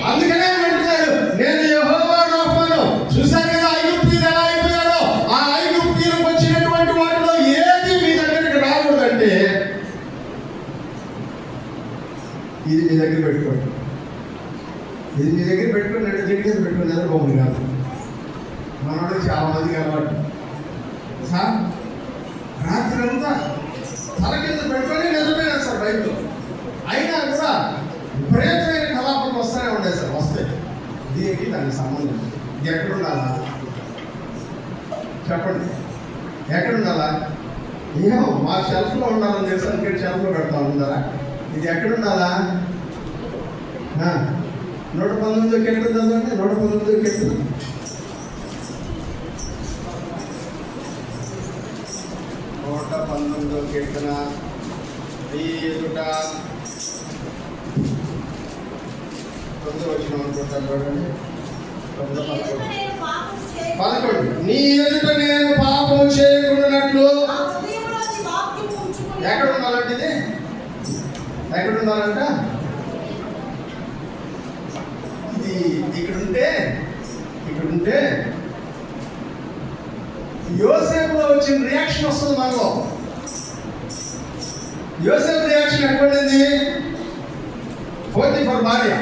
అందుకనే అంటున్నాడు, నేను యెహోవా రాఫాను. చూశారు కదా ఐగుప్తీయులు ఎలా అయిపోయారో. ఆ ఐగుప్తీయులకు వచ్చినటువంటి వాటిలో ఏది మీ దగ్గరికి రాకూడదంటే ఇది మీ దగ్గర పెట్టుకోండి. ఇది మీ దగ్గర పెట్టుకున్నాడు, దీనికి పెట్టుకున్నారు బొమ్మలు కాదు. మనోడు చాలా మందికి అలవాటు. సార్ రాత్రి అంతా తల కింద పెట్టుకొని నిజమైనా సార్ బయటలో. అయినా కూడా విపరీతమైన కలాపం వస్తూనే ఉంటాయి సార్. వస్తాయి. దీనికి దానికి సంబంధం. ఇది ఎక్కడుండాలా చెప్పండి? ఎక్కడుండాలా? ఏమో మా షెల్ఫ్లో ఉండాలని తెలుసు, అందుకే షెల్ఫ్లో పెడతా ఉండాలా? ఇది ఎక్కడుండాలా? 119 కీర్తన చదవండి. 119 కీర్తన. కీర్తన ఈ ఎదుట 9వ వచనం అనుకుంటాను చూడండి. 11. నీ ఎదుట నేను పాపం చేయకున్నట్లు. ఎక్కడ ఉండాలంటే ఇది? ఎక్కడ ఉండాలంట? ఇది ఇక్కడుంటే యోసేపులో వచ్చిన రియాక్షన్ వస్తుంది మనలో. యోసేపు రియాక్షన్ ఎక్కడుంది? పోతీఫర్ భార్య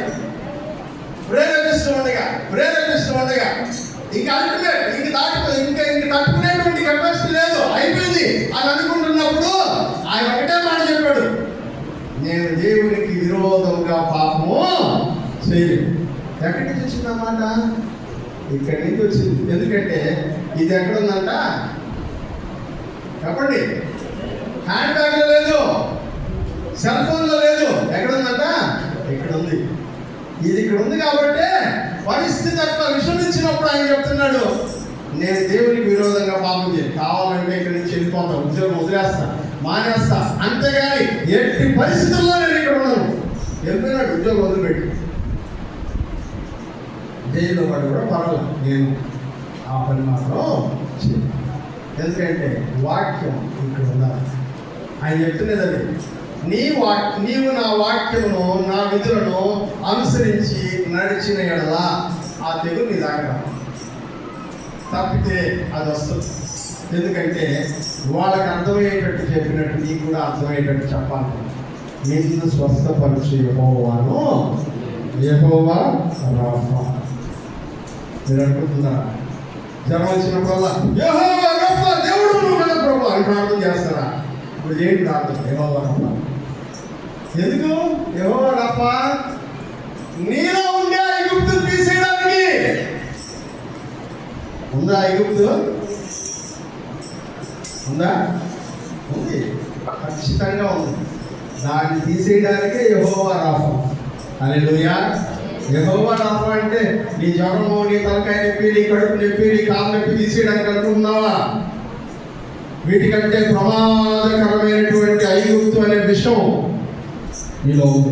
ప్రేరేపిస్తూ ఉండగా ఇంకా అల్టిమేట్, ఇంక తట్టుకునేటువంటి కెపాసిటీ లేదు, అయిపోయింది అని అనుకుంటున్నప్పుడు ఆయన ఒకటే మాట చెప్పాడు, నేను దేవునికి విరోధంగా పాపము చేయలేదు. ఎక్కడి నుంచి వచ్చింది అన్నమాట? ఇక్కడి నుంచి వచ్చింది. ఎందుకంటే ఇది ఎక్కడుందంట చెప్పండి? హ్యాండ్ బ్యాగ్లో లేదు, సెల్ ఫోన్లో లేదు. ఎక్కడుందంట? ఇక్కడ ఉంది. ఇది ఇక్కడ ఉంది కాబట్టి పరిస్థితి అట్లా విషమించినప్పుడు ఆయన చెప్తున్నాడు, నేను దేవునికి విరోధంగా పాపం చేయి, కావాలంటే ఇక్కడి నుంచి వెళ్ళిపోతా, ఉద్యోగం వదిలేస్తా, మానేస్తా, అంతేగాని ఎట్టి పరిస్థితుల్లో నేను ఇక్కడ ఉన్నాను. వెళ్ళిపోయినాడు ఉద్యోగం వదిలిపెట్టి. జైల్లో వాడు కూడా పర్వాలేదు, నేను ఆ పని మాత్రం చేయాలి. ఎందుకంటే వాక్యం ఇక్కడ ఉండాలి. ఆయన చెప్తున్నది అది, నీవు నా వాక్యమును నా విధులను అనుసరించి నడిచిన ఎడల ఆ తెగులు నీ దాకా తప్పితే అది వస్తుంది. ఎందుకంటే వాళ్ళకి అర్థమయ్యేటట్టు చెప్పినట్టు నీకు కూడా అర్థమయ్యేటట్టు చెప్పాలి. నిన్ను స్వస్థపరచు యెహోవాను, యెహోవా రాఫా. మీరు అనుకుంటున్నారా? జ్వరం వచ్చినప్పుడల్లా యెహోవా రాఫా, దేవుడు నువ్వు కదా ప్రభు అని ప్రార్థన చేస్తారా? ఇప్పుడు ఏంటి ప్రార్థన? యెహోవా రాఫా. ఎందుకు యెహోవా రాఫా? నీలో ఉండే ఐగుప్తు తీసేయడానికి. ఉందా ఐగుప్తు? ఉందా? ఉంది, ఖచ్చితంగా ఉంది. దాన్ని తీసేయడానికే యెహోవా రాఫా. హల్లెలూయా. యెహోవా రాఫా అంటే నీ జ్వరము, నీ తలకాయ నొప్పి, నీ కడుపు నొప్పి, నీ కాలు నొప్పి తీసేయడానికి అనుకుంటున్నావా? వీటికంటే ప్రమాదకరమైనటువంటి ఐగుప్తు అనే విషయం నీలో ఉంది.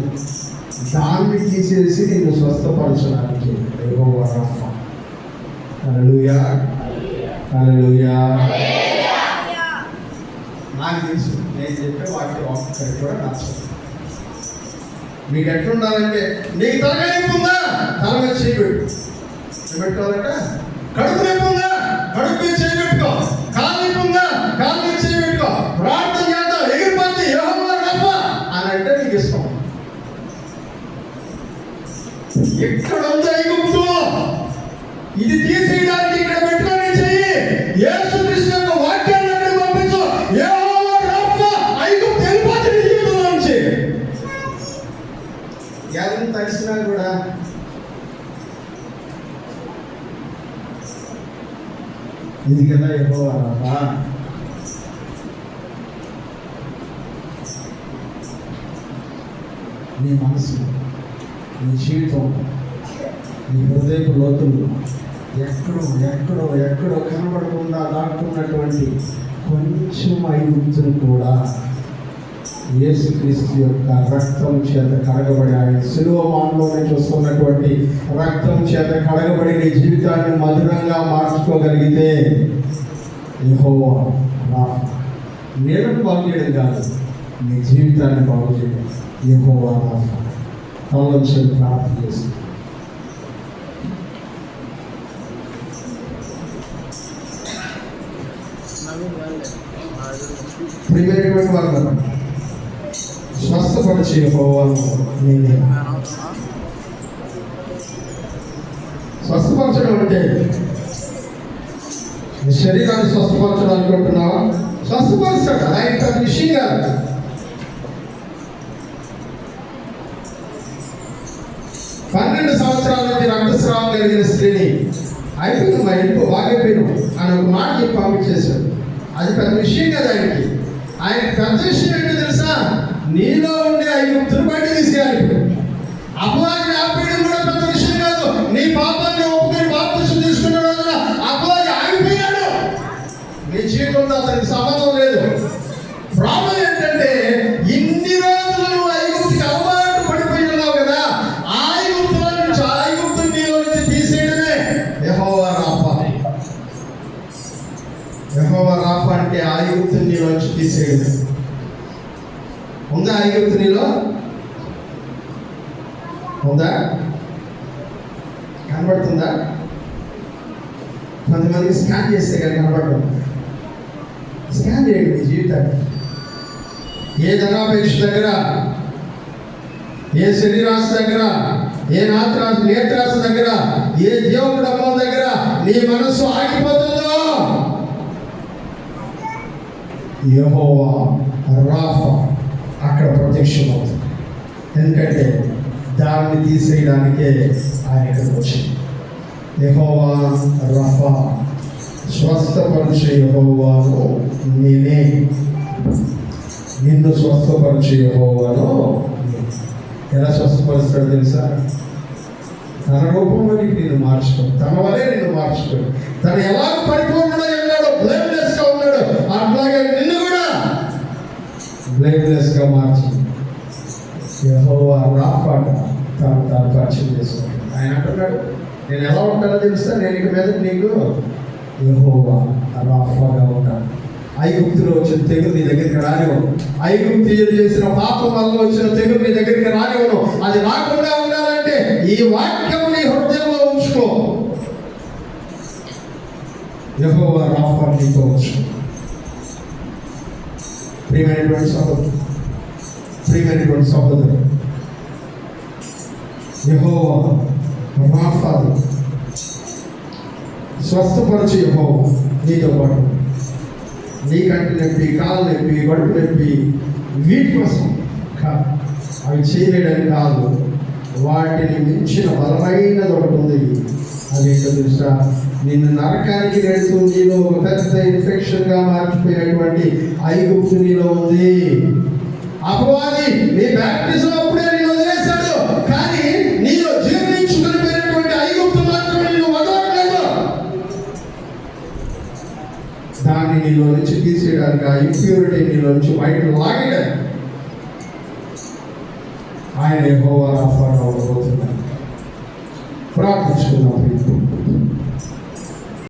దాన్ని తీసేసి నేను స్వస్థపరచడానికి యెహోవా రాఫా. హల్లెలూయా, హల్లెలూయా. నాకు తెలుసు, నేను చెప్పే వాక్యం ఒక్కరికి కూడా నచ్చదు. మీకు ఎట్లుండాలంటే, నీకు తలకాయ నొప్పి ఉందా, తల మీద చేయి పెట్టు. పెట్టుకోవాలంట. కడుపు నొప్పి ఉందా, కడుపు మీద చేయి పెట్టుకో. కాలు నొప్పి ఉందా, కాలు మీద చేయి పెట్టుకో. ప్రార్థన చేద్దాం, ఎగిరిపోద్ది యెహోవా రాఫా అని అంటే నీకు ఇష్టం. యేసుక్రీస్తు యొక్క వాక్యాన్ని అక్కడికి పంపించు. యెహోవా రాఫా ఐగుప్తు వెళ్ళిపోతుంది జీవితంలో నుంచి. ఎంత తడిసినా కూడా ఇది కదా యెహోవా రాఫా. నీ మనసు, నీ జీవితం, నీ హృదయపు లోతులు ఎక్కడో కనబడకుండా దాక్కున్నటువంటి కొంచెం ఐగుప్తును కూడా యేసుక్రీస్తు యొక్క రక్తం చేత కడగబడి, ఆయన శిలువ మాటలోనే చూస్తున్నటువంటి రక్తం చేత కడగబడి నీ జీవితాన్ని మధురంగా మార్చుకోగలిగితే యెహోవా రాఫా. నీళ్ళను బాగు చేయడం కాదు, నీ జీవితాన్ని బాగు చేయడం యెహోవా రాఫా. కళ్ళొచ్చి ప్రార్థన చేసి ప్రియమైనటువంటి వారు స్వస్థపరిచే యెహోవాను నేనే. స్వస్థపరచడం అంటే నీ శరీరాన్ని స్వస్థపరచడం అనుకుంటున్నావా? స్వస్థపరచాడు, ఆయన పెద్ద విషయం కాదు. పన్నెండు సంవత్సరాల నుంచి రక్తస్రావం కలిగిన స్త్రీని అయిపోయింది, మా ఇంట్లో బాగైపోయినాం అని ఒక మాట చెప్పి పంపించేశాడు. అది పెద్ద విషయం కదా ఆయనకి. ఆయనకి పెద్ద విషయం ఏంటో తెలుసా? నీలో ఉండే ఐగుప్తును బయట తీసేయాలి. అపవాదిని ఆపేయడం కూడా పెద్ద విషయం కాదు. నీ పాపాన్ని ఒప్పుకొని బాప్తిసం తీసుకున్న రోజున అపవాది ఆగిపోయాడు. నీ జీవితంలో అతనికి సంబంధం లేదు. ప్రాబ్లం ఏంటంటే ఇన్ని రోజులు నువ్వు ఐగుప్తుకి అలవాటు పడిపోయి ఉన్నావు కదా. ఆ ఐగుప్తుల నుంచి ఆ ఐగుప్తుని నీలో నుంచి తీసేయడమే యెహోవా రాఫా. యెహోవా రాఫా అంటే ఆ ఐగుప్తుని నీలో నుంచి తీసేయడమే. ఉందా ఐగుప్తు నీలో? ఉందా? కనబడుతుందా? కొంతమందికి స్కాన్ చేస్తే కానీ కనబడడం. స్కాన్ చేయండి మీ జీవితాన్ని. ఏ ధనాపేక్ష దగ్గర, ఏ శరీరాశ దగ్గర, ఏ నేత్రాశ దగ్గర, ఏ దేవుడు అమ్మ దగ్గర నీ మనస్సు ఆగిపోతుందో యెహోవా రాఫా అక్కడ ప్రత్యక్షమవుతుంది. ఎందుకంటే దాన్ని తీసేయడానికే ఆయన ఇక్కడికి వచ్చింది. యెహోవా రాఫా, స్వస్థపరిచే యెహోవాను నేనే. నిన్ను స్వస్థపరిచే యెహోవాను. ఎలా స్వస్థపరుస్తాడు తెలుసా? తన రూపంలోకి నిన్ను మార్చుకోడు, తన వలే నిన్ను మార్చుకోడు. తను ఎలా పరిపూర్ణుడై ఉన్నాడో, బ్లేమ్లెస్ గా ఉన్నాడు, అట్లాగే నిన్ను కూడా బ్లేమ్లెస్ గా మార్చి యెహోవా రాఫా తాను పరిచయం చేసుకున్నాడు. ఆయన అంటున్నాడు, నేను ఎలా ఉంటానో తెలుసా? నేను ఇక మీద నీకు యెహోవా రాఫాగా ఉంటాను. ఐగుప్తులో వచ్చిన తెగులు నీ దగ్గరికి రానివ్వను. ఐగుప్తీయులు చేసిన పాపం వల్ల వచ్చిన తెగులు నీ దగ్గరికి రానివ్వను. అది రాకుండా ఉండాలంటే ఈ వాక్యం నీ హృదయంలో ఉంచుకో. యెహోవా రాఫా నీతో ఉంచుకో. ప్రియమైనటువంటి సహోదరు, యెహోవా రాఫా స్వస్థపరచు. యెహోవా నీతో పాటు నీ కంటి నొప్పి, కాలు నొప్పి, కడుపు నొప్పి వీటి కోసం అవి చేయలేడని కాదు, వాటిని మించిన బలమైనది ఒకటి ఉంది. అదేంటో తెలుసా? నిన్ను నరకానికి వెళుతూ నీలో ఒక పెద్ద ఇన్ఫెక్షన్గా మార్చిపోయినటువంటి ఐగుప్తు నీలో ఉంది. అపవాది నీ బ్యాప్టిజం అప్పుడే నేను వదిలేశాడు, కానీ నీలో జీర్ణించుకొని పోయినటువంటి ఐగుప్తు మాత్రమే నేను వదలట్లేదు. దాన్ని నీలో నుంచి తీసేయడానికి, ఆ ఇంప్యూరిటీ నీలో నుంచి బయట లాగడానికి ఆయన యెహోవా రాఫాగా ఉండబోతున్నాడు. ప్రార్థించుకుందాం.